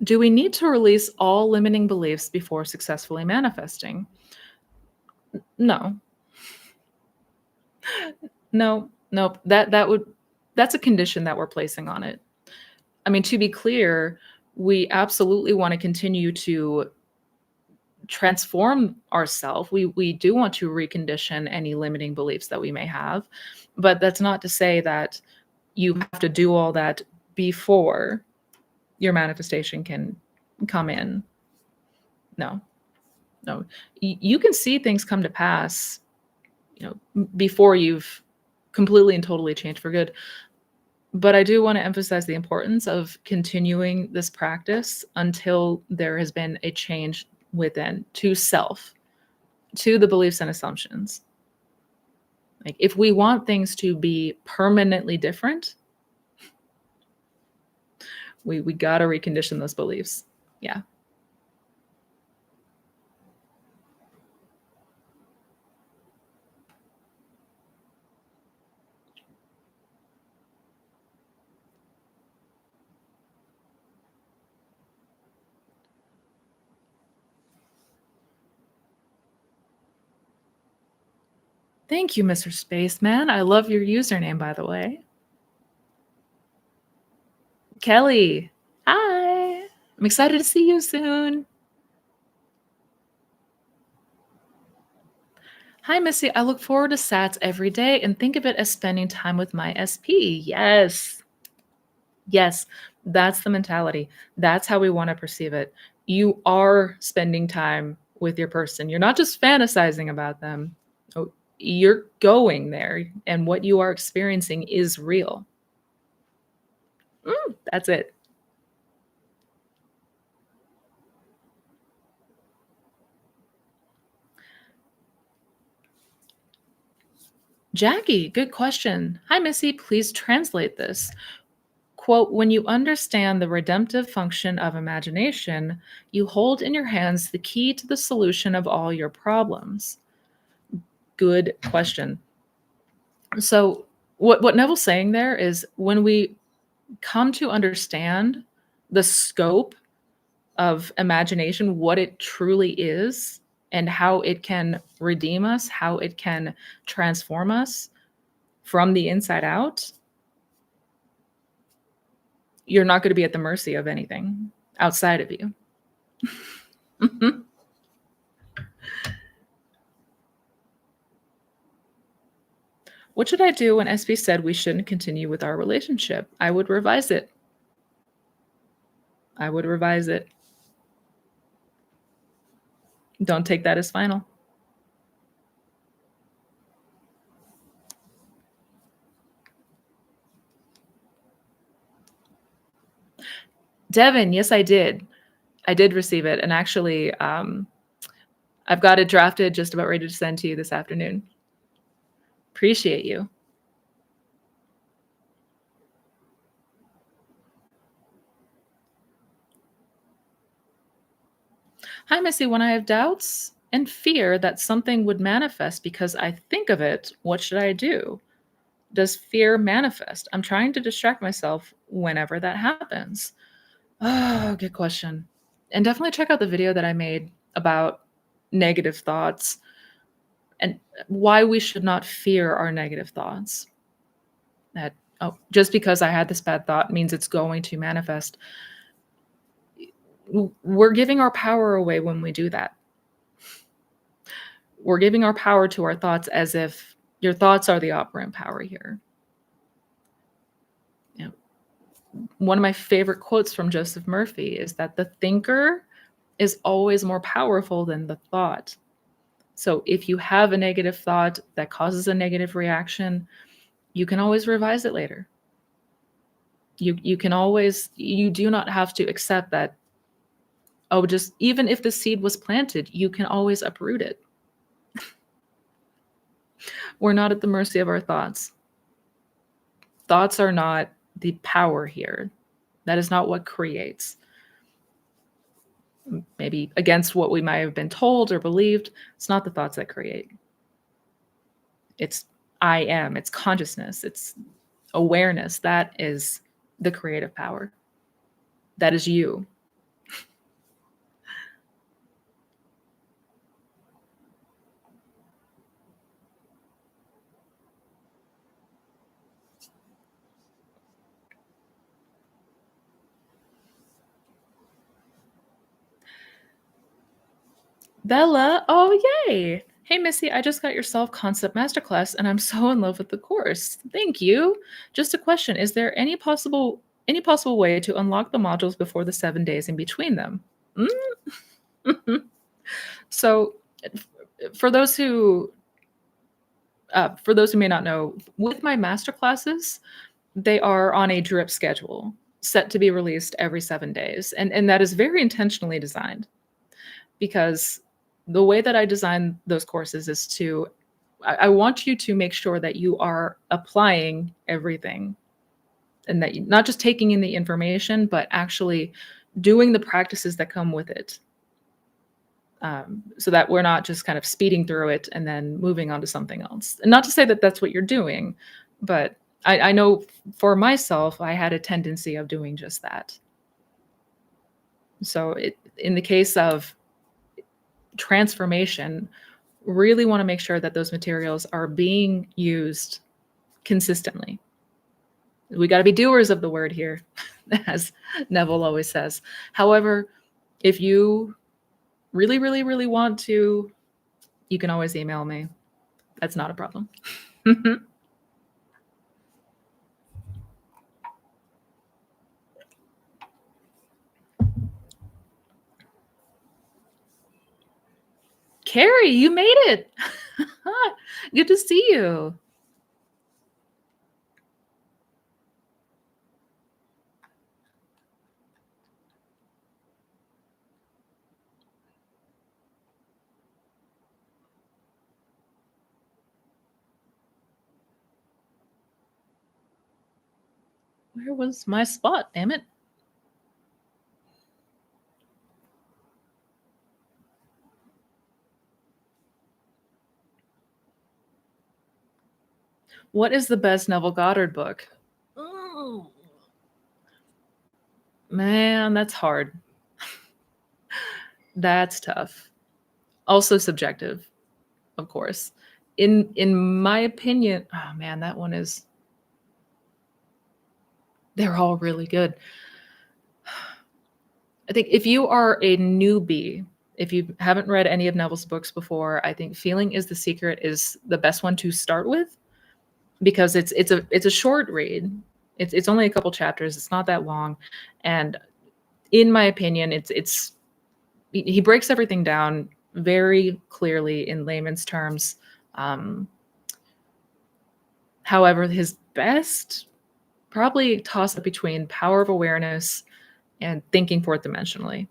Do we need to release all limiting beliefs before successfully manifesting? No. No, nope. That's a condition that we're placing on it. I mean, to be clear, we absolutely want to continue to transform ourselves. We do want to recondition any limiting beliefs that we may have, but that's not to say that you have to do all that before your manifestation can come in. No, no. You can see things come to pass, before you've completely and totally changed for good. But I do want to emphasize the importance of continuing this practice until there has been a change within to self, to the beliefs and assumptions. Like if we want things to be permanently different, we got to recondition those beliefs. Yeah. Thank you, Mr. Spaceman. I love your username, by the way. Kelly, hi. I'm excited to see you soon. Hi, Missy. I look forward to SATs every day and think of it as spending time with my SP. Yes. Yes. That's the mentality. That's how we want to perceive it. You are spending time with your person. You're not just fantasizing about them. Oh, you're going there, and what you are experiencing is real. That's it. Jackie, good question. Hi, Missy. Please translate this. Quote, when you understand the redemptive function of imagination, you hold in your hands the key to the solution of all your problems. Good question. So, what Neville's saying there is when we come to understand the scope of imagination, what it truly is, and how it can redeem us, how it can transform us from the inside out, you're not going to be at the mercy of anything outside of you. What should I do when SB said we shouldn't continue with our relationship? I would revise it. I would revise it. Don't take that as final. Devin, yes, I did. I did receive it. And actually, I've got it drafted, just about ready to send to you this afternoon. Appreciate you. Hi, Missy. When I have doubts and fear that something would manifest because I think of it, what should I do? Does fear manifest? I'm trying to distract myself whenever that happens. Oh, good question. And definitely check out the video that I made about negative thoughts and why we should not fear our negative thoughts. That, oh, just because I had this bad thought means it's going to manifest. We're giving our power away when we do that. We're giving our power to our thoughts as if your thoughts are the operant power here. You know, one of my favorite quotes from Joseph Murphy is that the thinker is always more powerful than the thought. So if you have a negative thought that causes a negative reaction, you can always revise it later. You can always, you do not have to accept that, oh, just even if the seed was planted, you can always uproot it. We're not at the mercy of our thoughts. Thoughts are not the power here. That is not what creates. Maybe against what we might have been told or believed, it's not the thoughts that create. It's I am, it's consciousness, it's awareness. That is the creative power. That is you. Bella, oh yay! Hey Missy, I just got your self-concept masterclass and I'm so in love with the course. Thank you. Just a question, is there any possible way to unlock the modules before the 7 days in between them? Mm? So for those who may not know, with my masterclasses, they are on a drip schedule set to be released every 7 days. And that is very intentionally designed because the way that I design those courses is I want you to make sure that you are applying everything and that you're not just taking in the information, but actually doing the practices that come with it. So that we're not just kind of speeding through it and then moving on to something else. And not to say that that's what you're doing, but I know for myself, I had a tendency of doing just that. So in the case of transformation, really want to make sure that those materials are being used consistently. We got to be doers of the word here, as Neville always says. However, if you really, really, really want to, you can always email me. That's not a problem. Carrie, you made it. Good to see you. Where was my spot? Damn it. What is the best Neville Goddard book? Oh, man, that's hard. That's tough. Also subjective, of course. In my opinion, oh man, that one is They're all really good. I think if you are a newbie, if you haven't read any of Neville's books before, I think Feeling is the Secret is the best one to start with because it's a short read. It's only a couple chapters. It's not that long, and in my opinion, it's he breaks everything down very clearly in layman's terms. Um, However, his best probably toss up between Power of Awareness and Thinking Fourth Dimensionally.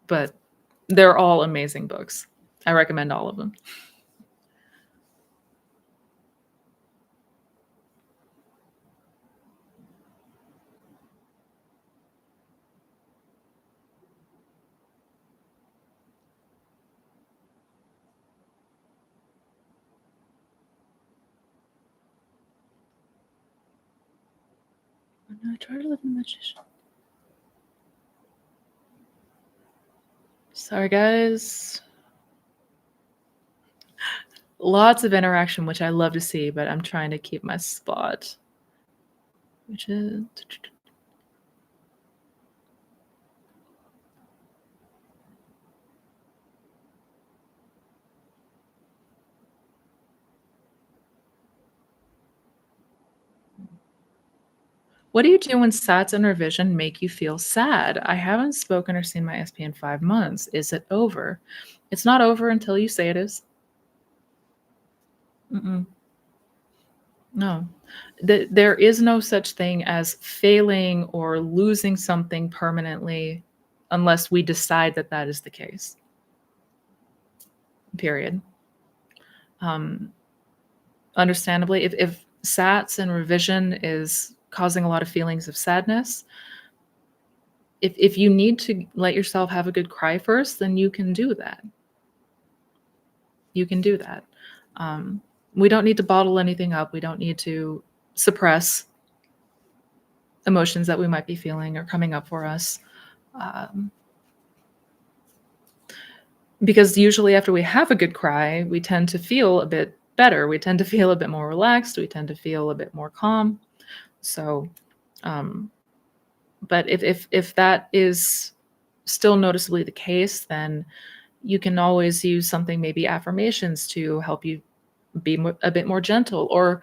But they're all amazing books. I recommend all of them. I try to live in the magician. Sorry, guys. Lots of interaction, which I love to see, but I'm trying to keep my spot. Which is what do you do when SATs and revision make you feel sad? I haven't spoken or seen my SP in 5 months. Is it over? It's not over until you say it is. Mm-mm. No. There is no such thing as failing or losing something permanently unless we decide that that is the case. Period. Um, Understandably, if SATs and revision is causing a lot of feelings of sadness, if you need to let yourself have a good cry first, then you can do that. You can do that. We don't need to bottle anything up. We don't need to suppress emotions that we might be feeling or coming up for us. Um, because usually after we have a good cry, we tend to feel a bit better. We tend to feel a bit more relaxed. We tend to feel a bit more calm. So, um, but if that is still noticeably the case, then you can always use something, maybe affirmations, to help you be a bit more gentle, or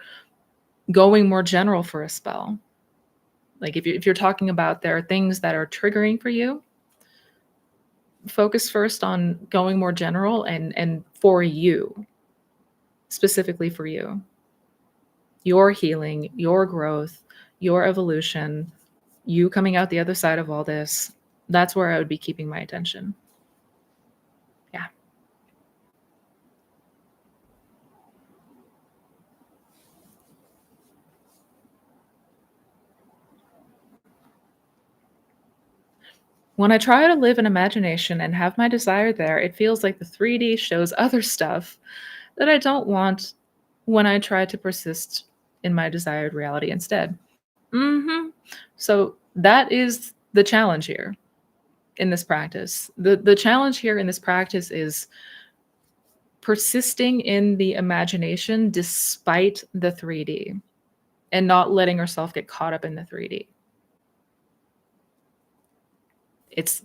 going more general for a spell. Like if you're talking about there are things that are triggering for you, focus first on going more general and for you, specifically for you, your healing, your growth, your evolution, you coming out the other side of all this. That's where I would be keeping my attention. Yeah. When I try to live in imagination and have my desire there, it feels like the 3D shows other stuff that I don't want when I try to persist in my desired reality instead. Mhm. So that is the challenge here in this practice. The challenge here in this practice is persisting in the imagination despite the 3D and not letting yourself get caught up in the 3D. It's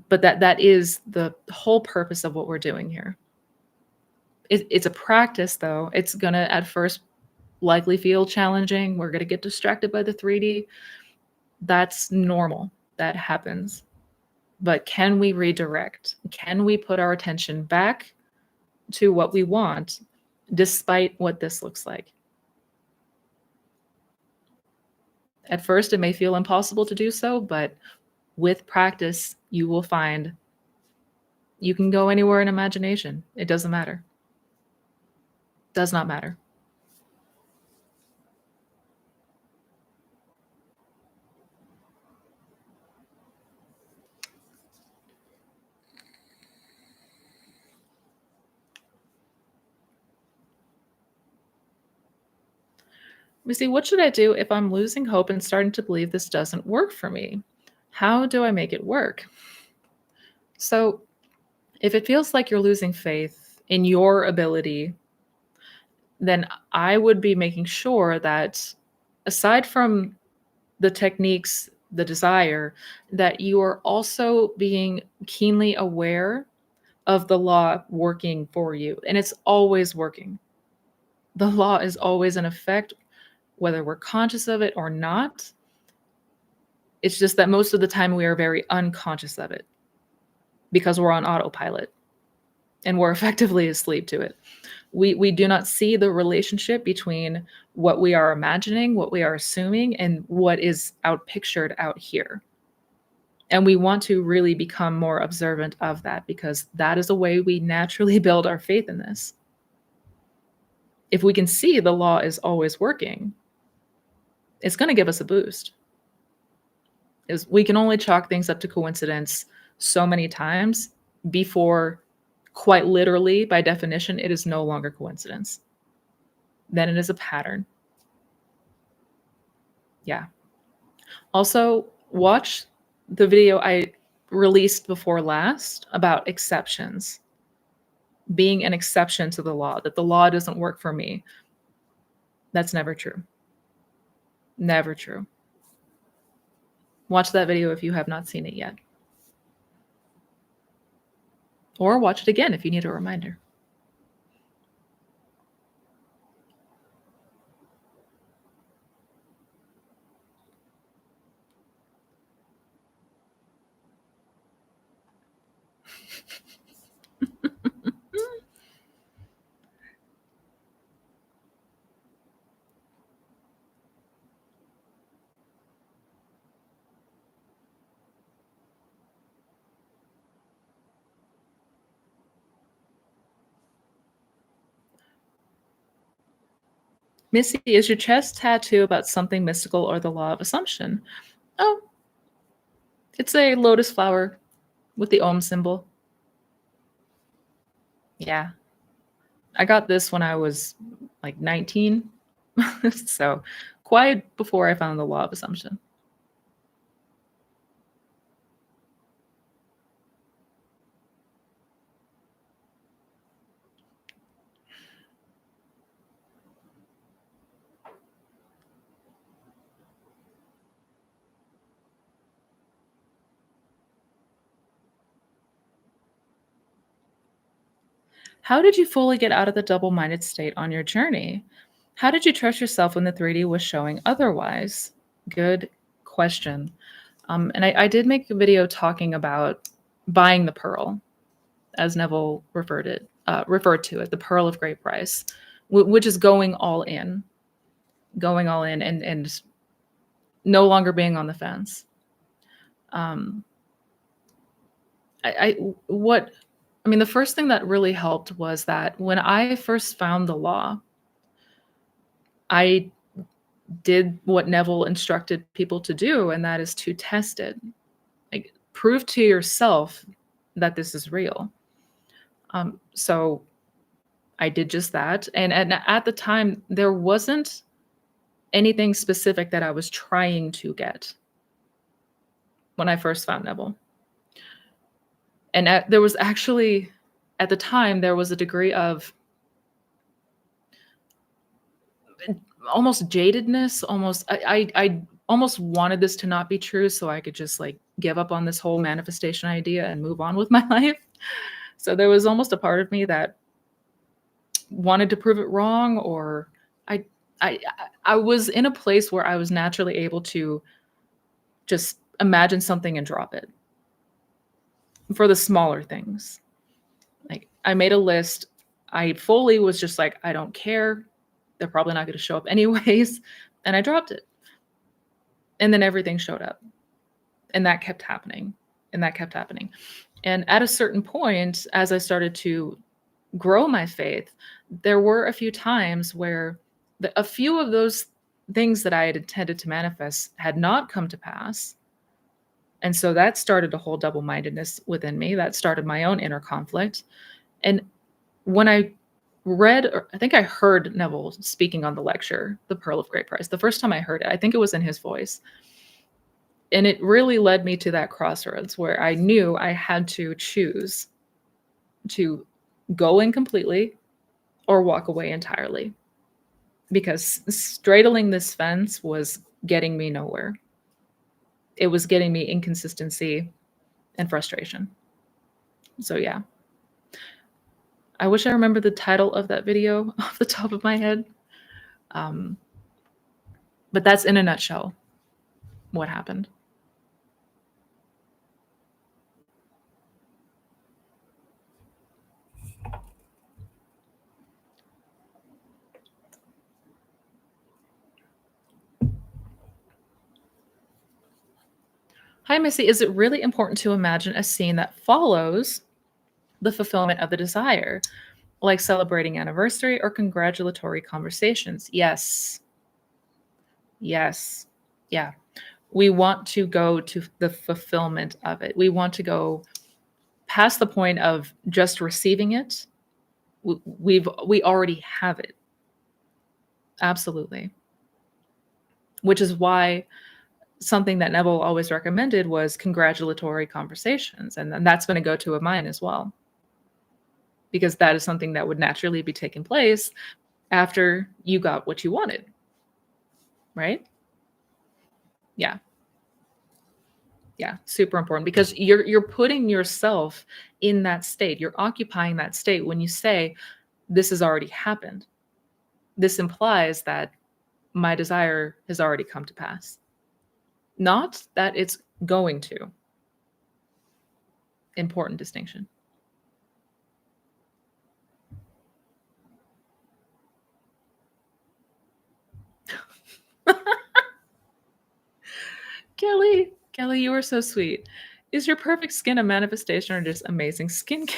but that is the whole purpose of what we're doing here. It's a practice, though. It's gonna at first likely feel challenging. We're gonna get distracted by the 3D. That's normal. That happens. But can we redirect? Can we put our attention back to what we want despite what this looks like? At first, it may feel impossible to do so, but with practice, you will find you can go anywhere in imagination. It doesn't matter. Does not matter. Let me see, what should I do if I'm losing hope and starting to believe this doesn't work for me? How do I make it work? So, if it feels like you're losing faith in your ability, then I would be making sure that aside from the techniques, the desire, that you are also being keenly aware of the law working for you. And it's always working. The law is always in effect, whether we're conscious of it or not. It's just that most of the time we are very unconscious of it because we're on autopilot and we're effectively asleep to it. We do not see the relationship between what we are imagining, what we are assuming, and what is outpictured out here. And we want to really become more observant of that because that is a way we naturally build our faith in this. If we can see the law is always working, it's going to give us a boost. Is we can only chalk things up to coincidence so many times before, quite literally, by definition, it is no longer coincidence. Then it is a pattern. Yeah. Also, watch the video I released before last about exceptions, being an exception to the law, that the law doesn't work for me. That's never true. Never true. Watch that video if you have not seen it yet. Or watch it again if you need a reminder. Missy, is your chest tattoo about something mystical or the law of assumption? Oh, it's a lotus flower with the Om symbol. Yeah. I got this when I was like 19. So quite before I found the law of assumption. How did you fully get out of the double-minded state on your journey? How did you trust yourself when the 3D was showing otherwise? Good question. And I did make a video talking about buying the pearl, as Neville referred to it, the pearl of great price, which is going all in, and no longer being on the fence. The first thing that really helped was that when I first found the law, I did what Neville instructed people to do, and that is to test it. Like, prove to yourself that this is real. So I did just that. And at the time, there wasn't anything specific that I was trying to get when I first found Neville. And there was actually, at the time, there was a degree of almost jadedness, I almost wanted this to not be true so I could just like give up on this whole manifestation idea and move on with my life. So there was almost a part of me that wanted to prove it wrong, or I was in a place where I was naturally able to just imagine something and drop it for the smaller things. Like, I made a list. I fully was just like, I don't care. They're probably not going to show up anyways. And I dropped it. And then everything showed up. And that kept happening. And that kept happening. And at a certain point, as I started to grow my faith, there were a few times where a few of those things that I had intended to manifest had not come to pass. And so that started a whole double-mindedness within me. That started my own inner conflict. And when I read, or I think I heard Neville speaking on the lecture, The Pearl of Great Price, the first time I heard it, I think it was in his voice. And it really led me to that crossroads where I knew I had to choose to go in completely or walk away entirely. because straddling this fence was getting me nowhere. It was getting me inconsistency and frustration. So yeah. I wish I remember the title of that video off the top of my head. But that's in a nutshell what happened. Hi, Missy. Is it really important to imagine a scene that follows the fulfillment of the desire, like celebrating anniversary or congratulatory conversations? Yes. Yes. Yeah. We want to go to the fulfillment of it. We want to go past the point of just receiving it. We already have it. Absolutely. Which is why something that Neville always recommended was congratulatory conversations. And that's going to go to a mine as well, because that is something that would naturally be taking place after you got what you wanted. Right? Yeah. Yeah, super important, because you're putting yourself in that state. You're occupying that state when you say this has already happened. This implies that my desire has already come to pass. Not that it's going to. Important distinction. Kelly, you are so sweet. Is your perfect skin a manifestation or just amazing skincare?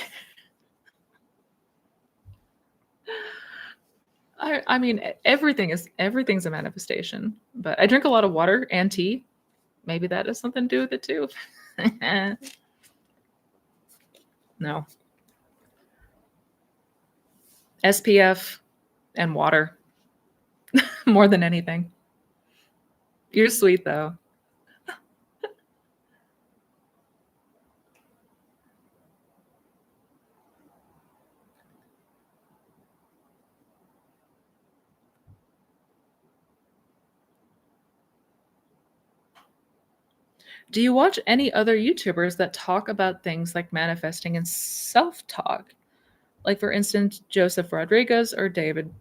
I mean, everything's a manifestation. But I drink a lot of water and tea. Maybe that has something to do with it too. No. SPF and water more than anything. You're sweet though. Do you watch any other YouTubers that talk about things like manifesting and self-talk? Like, for instance, Joseph Rodriguez or David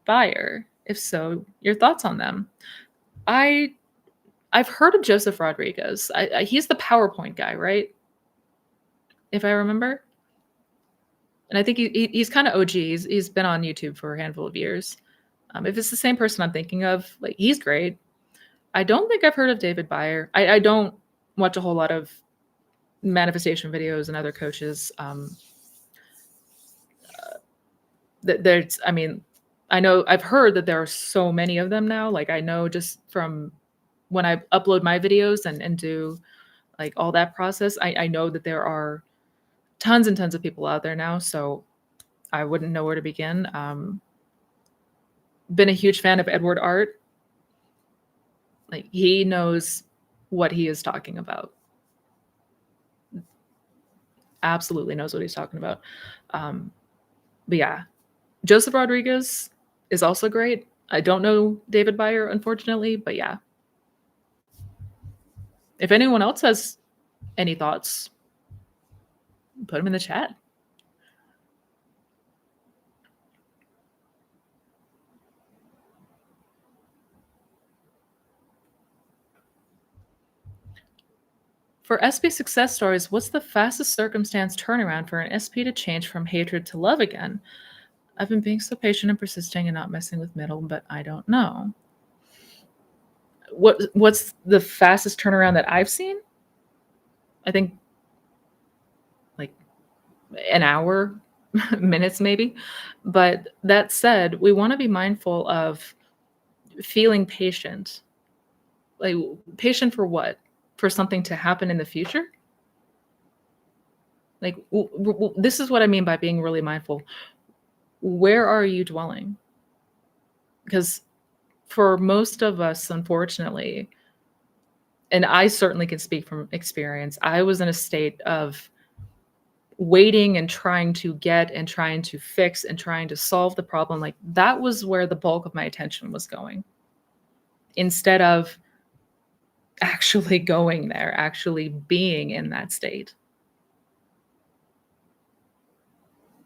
Byer? If so, your thoughts on them? I've heard of Joseph Rodriguez. He's the PowerPoint guy, right? If I remember. And I think he's kind of OG. He's been on YouTube for a handful of years. If it's the same person I'm thinking of, like, he's great. I don't think I've heard of David Byer. I don't watch a whole lot of manifestation videos and other coaches. I mean, I know I've heard that there are so many of them now. Like, I know just from when I upload my videos and do like all that process, I know that there are tons and tons of people out there now. So I wouldn't know where to begin. Been a huge fan of Edward Art. Like, he knows what he is talking about. Absolutely knows what he's talking about. But yeah, Joseph Rodriguez is also great. I don't know David Byer, unfortunately, but yeah. If anyone else has any thoughts, put them in the chat. For SP success stories, what's the fastest circumstance turnaround for an SP to change from hatred to love again? I've been being so patient and persisting and not messing with middle, but I don't know. What's the fastest turnaround that I've seen? I think like an hour, minutes maybe. But that said, we want to be mindful of feeling patient. Like, patient for what? For something to happen in the future? Like, this is what I mean by being really mindful. Where are you dwelling? Because for most of us, unfortunately, and I certainly can speak from experience, I was in a state of waiting and trying to get and trying to fix and trying to solve the problem, like, that was where the bulk of my attention was going, instead of actually going there, actually being in that state.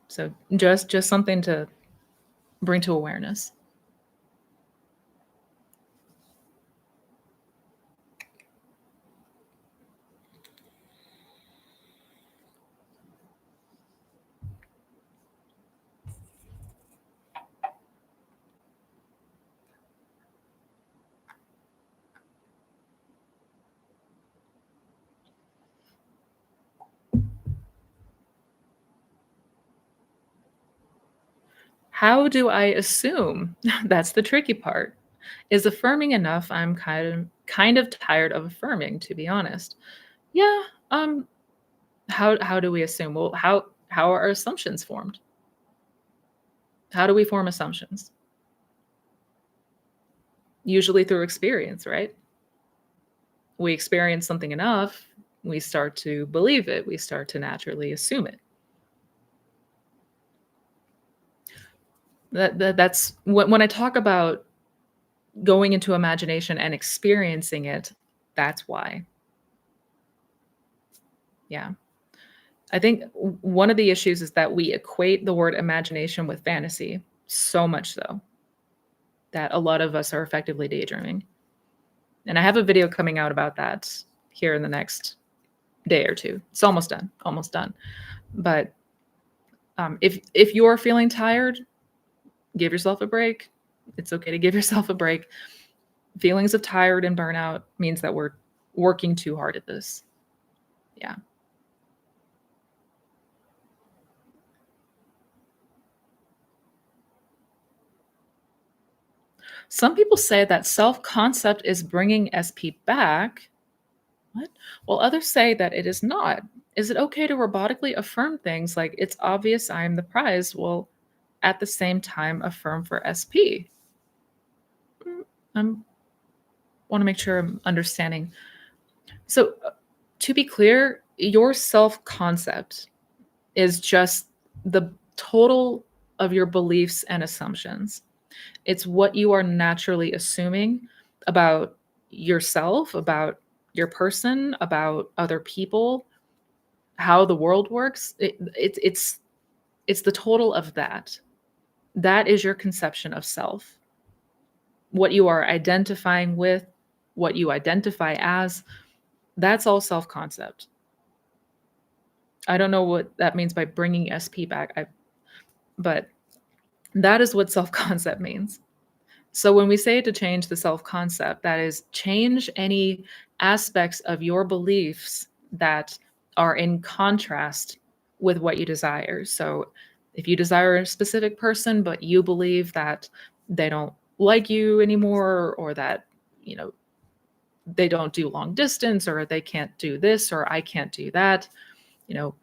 So just something to bring to awareness. How do I assume? That's the tricky part. Is affirming enough? I'm kind of tired of affirming, to be honest. Yeah, how do we assume? Well, how are assumptions formed? How do we form assumptions? Usually through experience, right? We experience something enough, we start to believe it, we start to naturally assume it. That's when I talk about going into imagination and experiencing it, that's why. Yeah. I think one of the issues is that we equate the word imagination with fantasy, so much so that a lot of us are effectively daydreaming. And I have a video coming out about that here in the next day or two. It's almost done, almost done. But if you're feeling tired, give yourself a break. It's okay to give yourself a break. Feelings of tired and burnout means that we're working too hard at this. Yeah. Some people say that self concept is bringing SP back. What? While others say that it is not. Is it okay to robotically affirm things like it's obvious I am the prize, while at the same time affirm for SP? I want to make sure I'm understanding. So, to be clear, your self concept is just the total of your beliefs and assumptions. It's what you are naturally assuming about yourself, about your person, about other people, how the world works. It's the total of that. That is your conception of self. What you are identifying with, what you identify as, that's all self-concept. I don't know what that means by bringing SP back, but that is what self-concept means. So when we say to change the self-concept, that is change any aspects of your beliefs that are in contrast with what you desire. So if you desire a specific person, but you believe that they don't like you anymore, or that, you know, they don't do long distance, or they can't do this, or I can't do that, you know,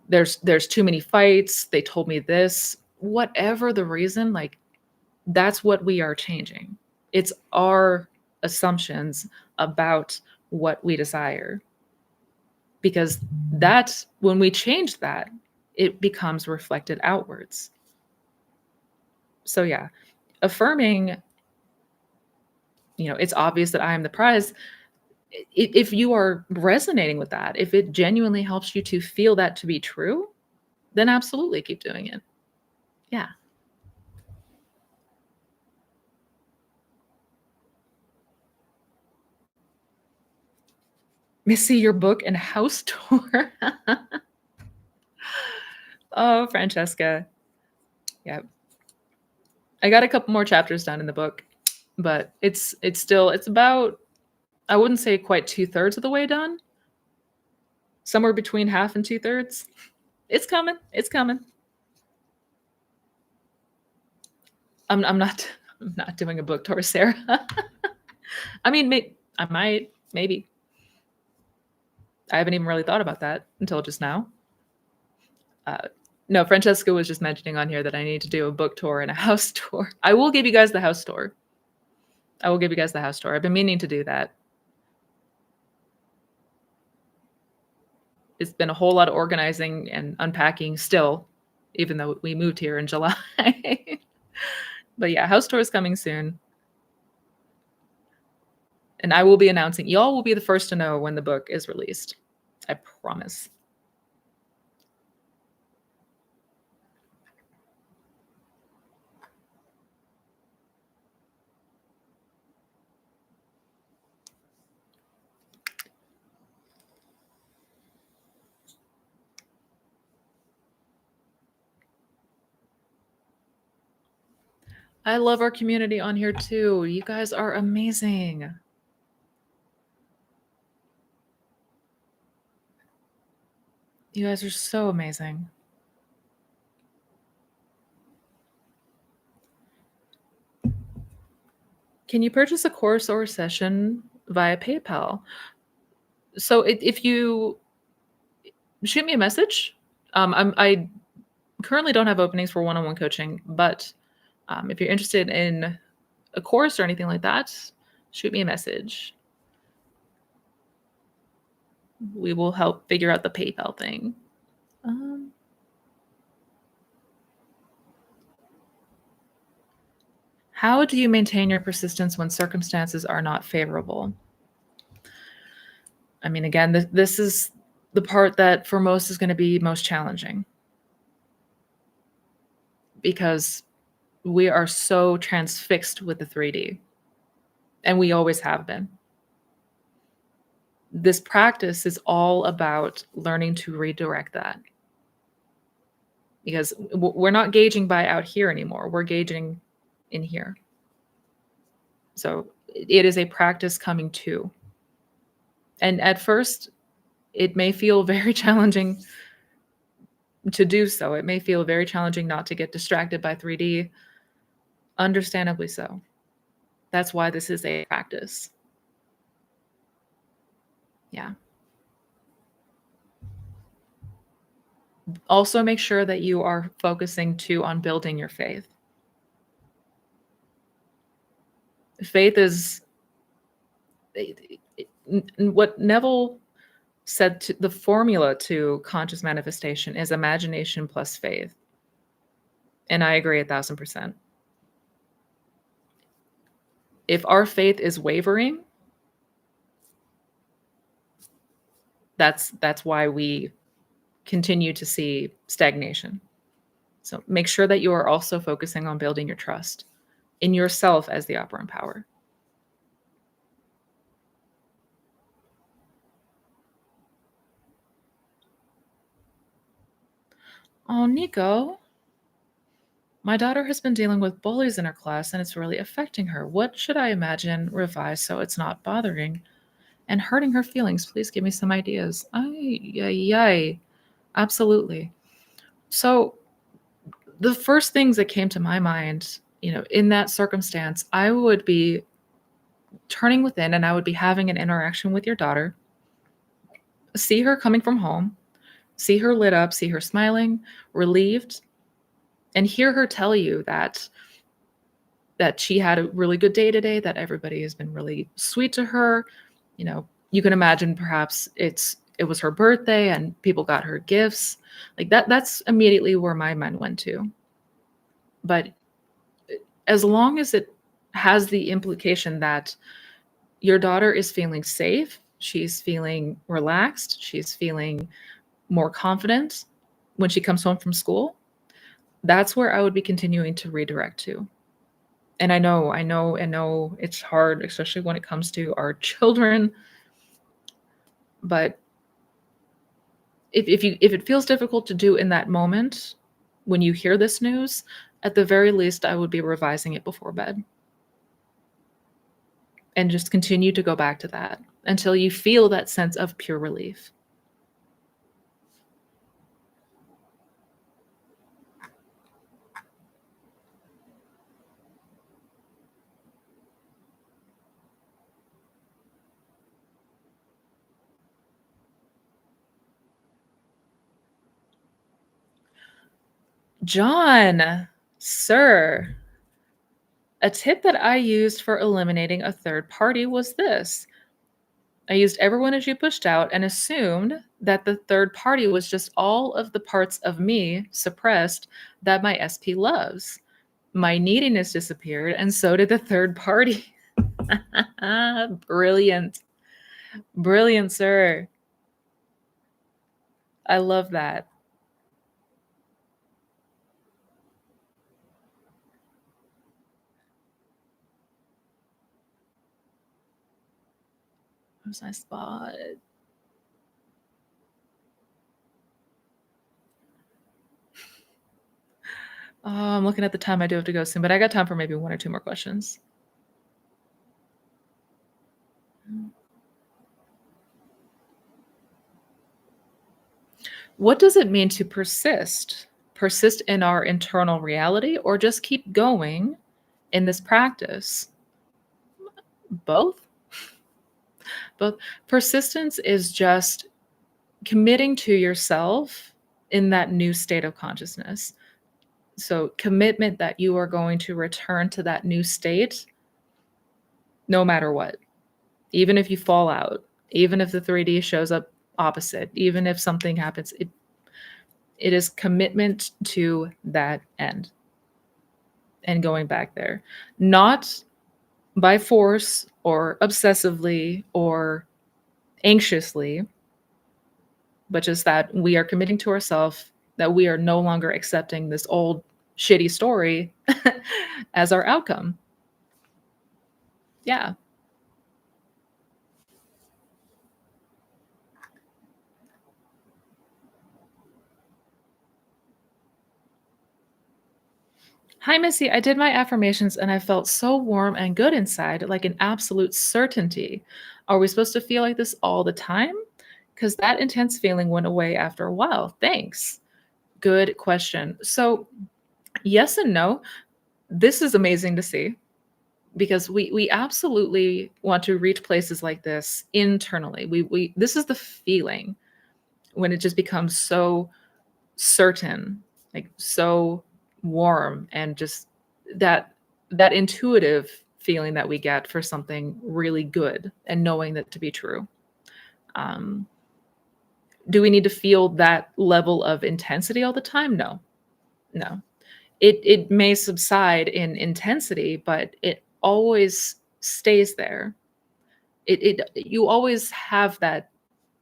there's too many fights, they told me this, whatever the reason, like, that's what we are changing. It's our assumptions about what we desire. Because that, when we change that, it becomes reflected outwards. So yeah, affirming, it's obvious that I am the prize. If you are resonating with that, if it genuinely helps you to feel that to be true, then absolutely keep doing it. Yeah. Missy, your book and house tour. Oh, Francesca. Yeah. I got a couple more chapters done in the book, but it's about, I wouldn't say quite 2/3 of the way done. Somewhere between half and 2/3. It's coming. It's coming. I'm not I'm not doing a book tour, Sarah. I mean, I might, maybe. I haven't even really thought about that until just now. No, Francesca was just mentioning on here that I need to do a book tour and a house tour. I will give you guys the house tour. I will give you guys the house tour. I've been meaning to do that. It's been a whole lot of organizing and unpacking still, even though we moved here in July. But yeah, house tour is coming soon. And I will be announcing, y'all will be the first to know when the book is released. I promise. I love our community on here too. You guys are amazing. You guys are so amazing. Can you purchase a course or a session via PayPal? So if you shoot me a message, I currently don't have openings for one-on-one coaching, but if you're interested in a course or anything like that, shoot me a message. We will help figure out the PayPal thing. How do you maintain your persistence when circumstances are not favorable? I mean, again, this is the part that for most is going to be most challenging because we are so transfixed with the 3D, and we always have been. This practice is all about learning to redirect that because we're not gauging by out here anymore. We're gauging in here. So it is a practice coming to. And at first, it may feel very challenging to do so. It may feel very challenging not to get distracted by 3D. Understandably so. That's why this is a practice. Yeah. Also, make sure that you are focusing too on building your faith. Faith is what Neville said to the formula to conscious manifestation is imagination plus faith. And I agree 1,000%. If our faith is wavering, that's why we continue to see stagnation. So make sure that you are also focusing on building your trust in yourself as the operant power. Oh, Nico, my daughter has been dealing with bullies in her class and it's really affecting her. What should I imagine, revise so it's not bothering and hurting her feelings? Please give me some ideas. Ay. Absolutely. So the first things that came to my mind, in that circumstance, I would be turning within and I would be having an interaction with your daughter, see her coming from home, see her lit up, see her smiling, relieved, and hear her tell you that she had a really good day today, that everybody has been really sweet to her. You can imagine perhaps it was her birthday and people got her gifts. Like that's immediately where my mind went to. But as long as it has the implication that your daughter is feeling safe, she's feeling relaxed, she's feeling more confident when she comes home from school, that's where I would be continuing to redirect to. And I know it's hard, especially when it comes to our children. But if it feels difficult to do in that moment, when you hear this news, at the very least, I would be revising it before bed. And just continue to go back to that until you feel that sense of pure relief. John, sir, a tip that I used for eliminating a third party was this. I used everyone as you pushed out and assumed that the third party was just all of the parts of me suppressed that my SP loves. My neediness disappeared, and so did the third party. Brilliant. Brilliant, sir. I love that. Where's my spot? Oh, I'm looking at the time. I do have to go soon, but I got time for maybe one or two more questions. What does it mean to persist? Persist in our internal reality or just keep going in this practice? Both. Both. Persistence is just committing to yourself in that new state of consciousness. So, commitment that you are going to return to that new state no matter what. Even if you fall out, even if the 3D shows up opposite, even if something happens, it is commitment to that end and going back there. Not by force or obsessively or anxiously, but just that we are committing to ourselves that we are no longer accepting this old shitty story as our outcome. Yeah. Hi, Missy. I did my affirmations and I felt so warm and good inside, like an absolute certainty. Are we supposed to feel like this all the time? Because that intense feeling went away after a while. Thanks. Good question. So, yes and no. This is amazing to see because we absolutely want to reach places like this internally. We this is the feeling when it just becomes so certain, like so warm and just that that intuitive feeling that we get for something really good and knowing that to be true. Um, do we need to feel that level of intensity all the time? No, no. It may subside in intensity, but it always stays there. It you always have that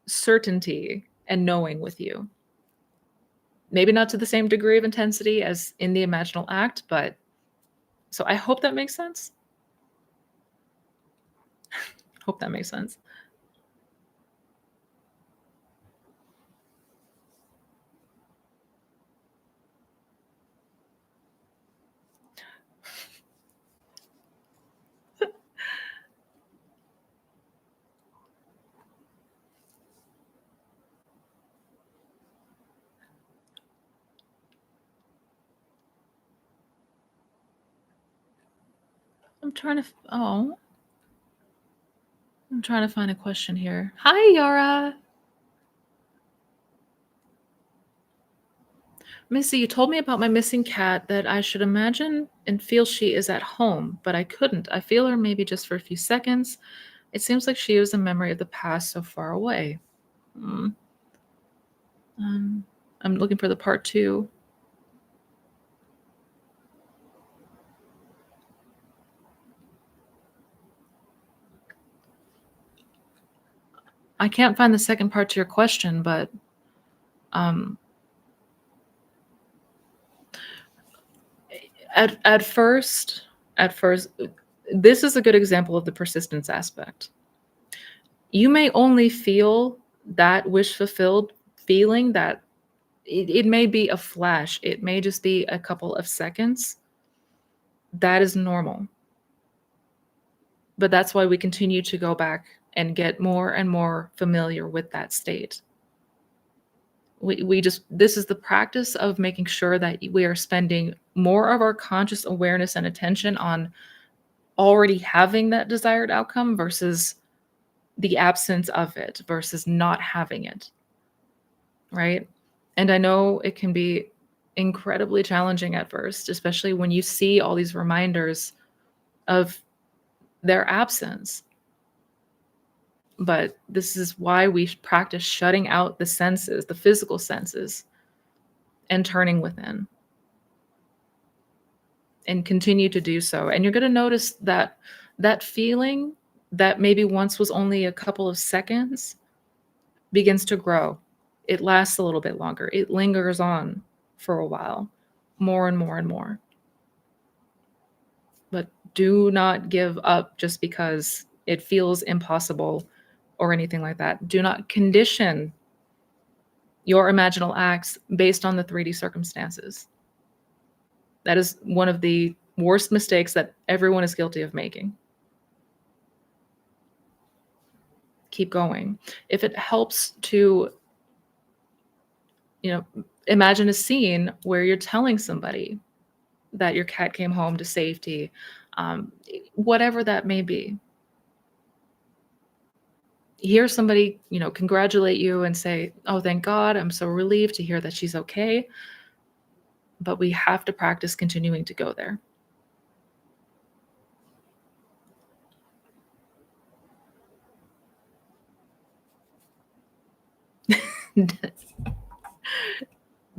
certainty and knowing with you. Maybe not to the same degree of intensity as in the imaginal act, but so I hope that makes sense. Hope that makes sense. I'm trying to I'm trying to find a question here. Hi, Yara. Missy, you told me about my missing cat that I should imagine and feel she is at home, but I couldn't. I feel her maybe just for a few seconds. It seems like she is a memory of the past so far away. Hmm. Um, I'm looking for the part two. I can't find the second part to your question, but um, at first, this is a good example of the persistence aspect. You may only feel that wish fulfilled feeling that it may be a flash, it may just be a couple of seconds. That is normal. But that's why we continue to go back and get more and more familiar with that state. We just this is the practice of making sure that we are spending more of our conscious awareness and attention on already having that desired outcome versus the absence of it versus not having it, right? And I know it can be incredibly challenging at first, especially when you see all these reminders of their absence. But this is why we practice shutting out the senses, the physical senses, and turning within, and continue to do so. And you're going to notice that that feeling that maybe once was only a couple of seconds begins to grow. It lasts a little bit longer. It lingers on for a while, more and more and more. But do not give up just because it feels impossible or anything like that. Do not condition your imaginal acts based on the 3D circumstances. That is one of the worst mistakes that everyone is guilty of making. Keep going. If it helps to, imagine a scene where you're telling somebody that your cat came home to safety, whatever that may be. Hear somebody, congratulate you and say, "Oh, thank God, I'm so relieved to hear that she's okay." But we have to practice continuing to go there.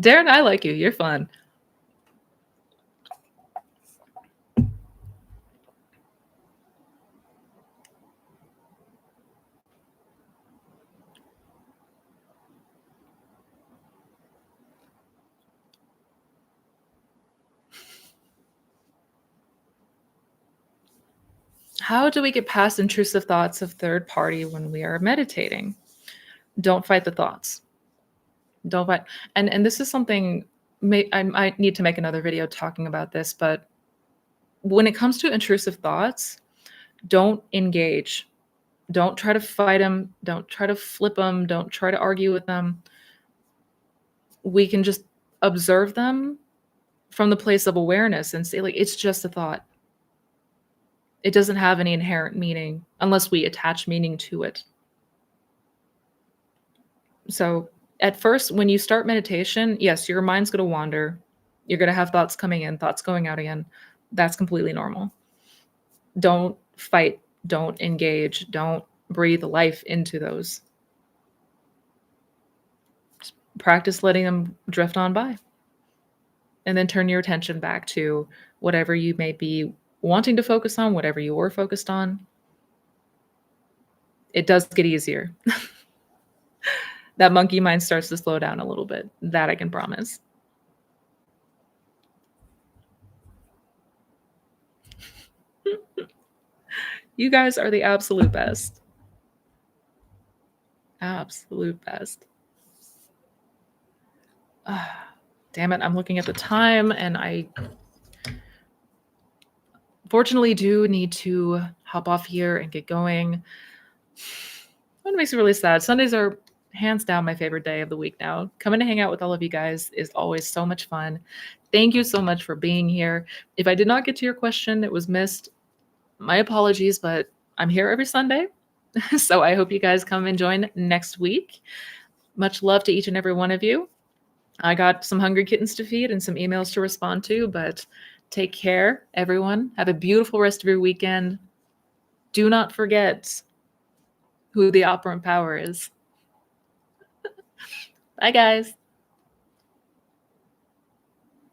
Darren, I like you. You're fun. How do we get past intrusive thoughts of third party when we are meditating? Don't fight the thoughts. Don't fight. And this is something I might need to make another video talking about this, but when it comes to intrusive thoughts, don't engage. Don't try to fight them. Don't try to flip them. Don't try to argue with them. We can just observe them from the place of awareness and say, like, it's just a thought. It doesn't have any inherent meaning unless we attach meaning to it. So at first, when you start meditation, yes, your mind's going to wander. You're going to have thoughts coming in, thoughts going out again. That's completely normal. Don't fight. Don't engage. Don't breathe life into those. Just practice letting them drift on by. And then turn your attention back to whatever you may be wanting to focus on, whatever you were focused on. It does get easier. That monkey mind starts to slow down a little bit. That I can promise. You guys are the absolute best. Absolute best. Damn it, I'm looking at the time and I fortunately do need to hop off here and get going. It makes me really sad. Sundays are hands down my favorite day of the week now. Coming to hang out with all of you guys is always so much fun. Thank you so much for being here. If I did not get to your question, it was missed. My apologies, but I'm here every Sunday. So I hope you guys come and join next week. Much love to each and every one of you. I got some hungry kittens to feed and some emails to respond to, but take care, everyone. Have a beautiful rest of your weekend. Do not forget who the operant power is. Bye, guys.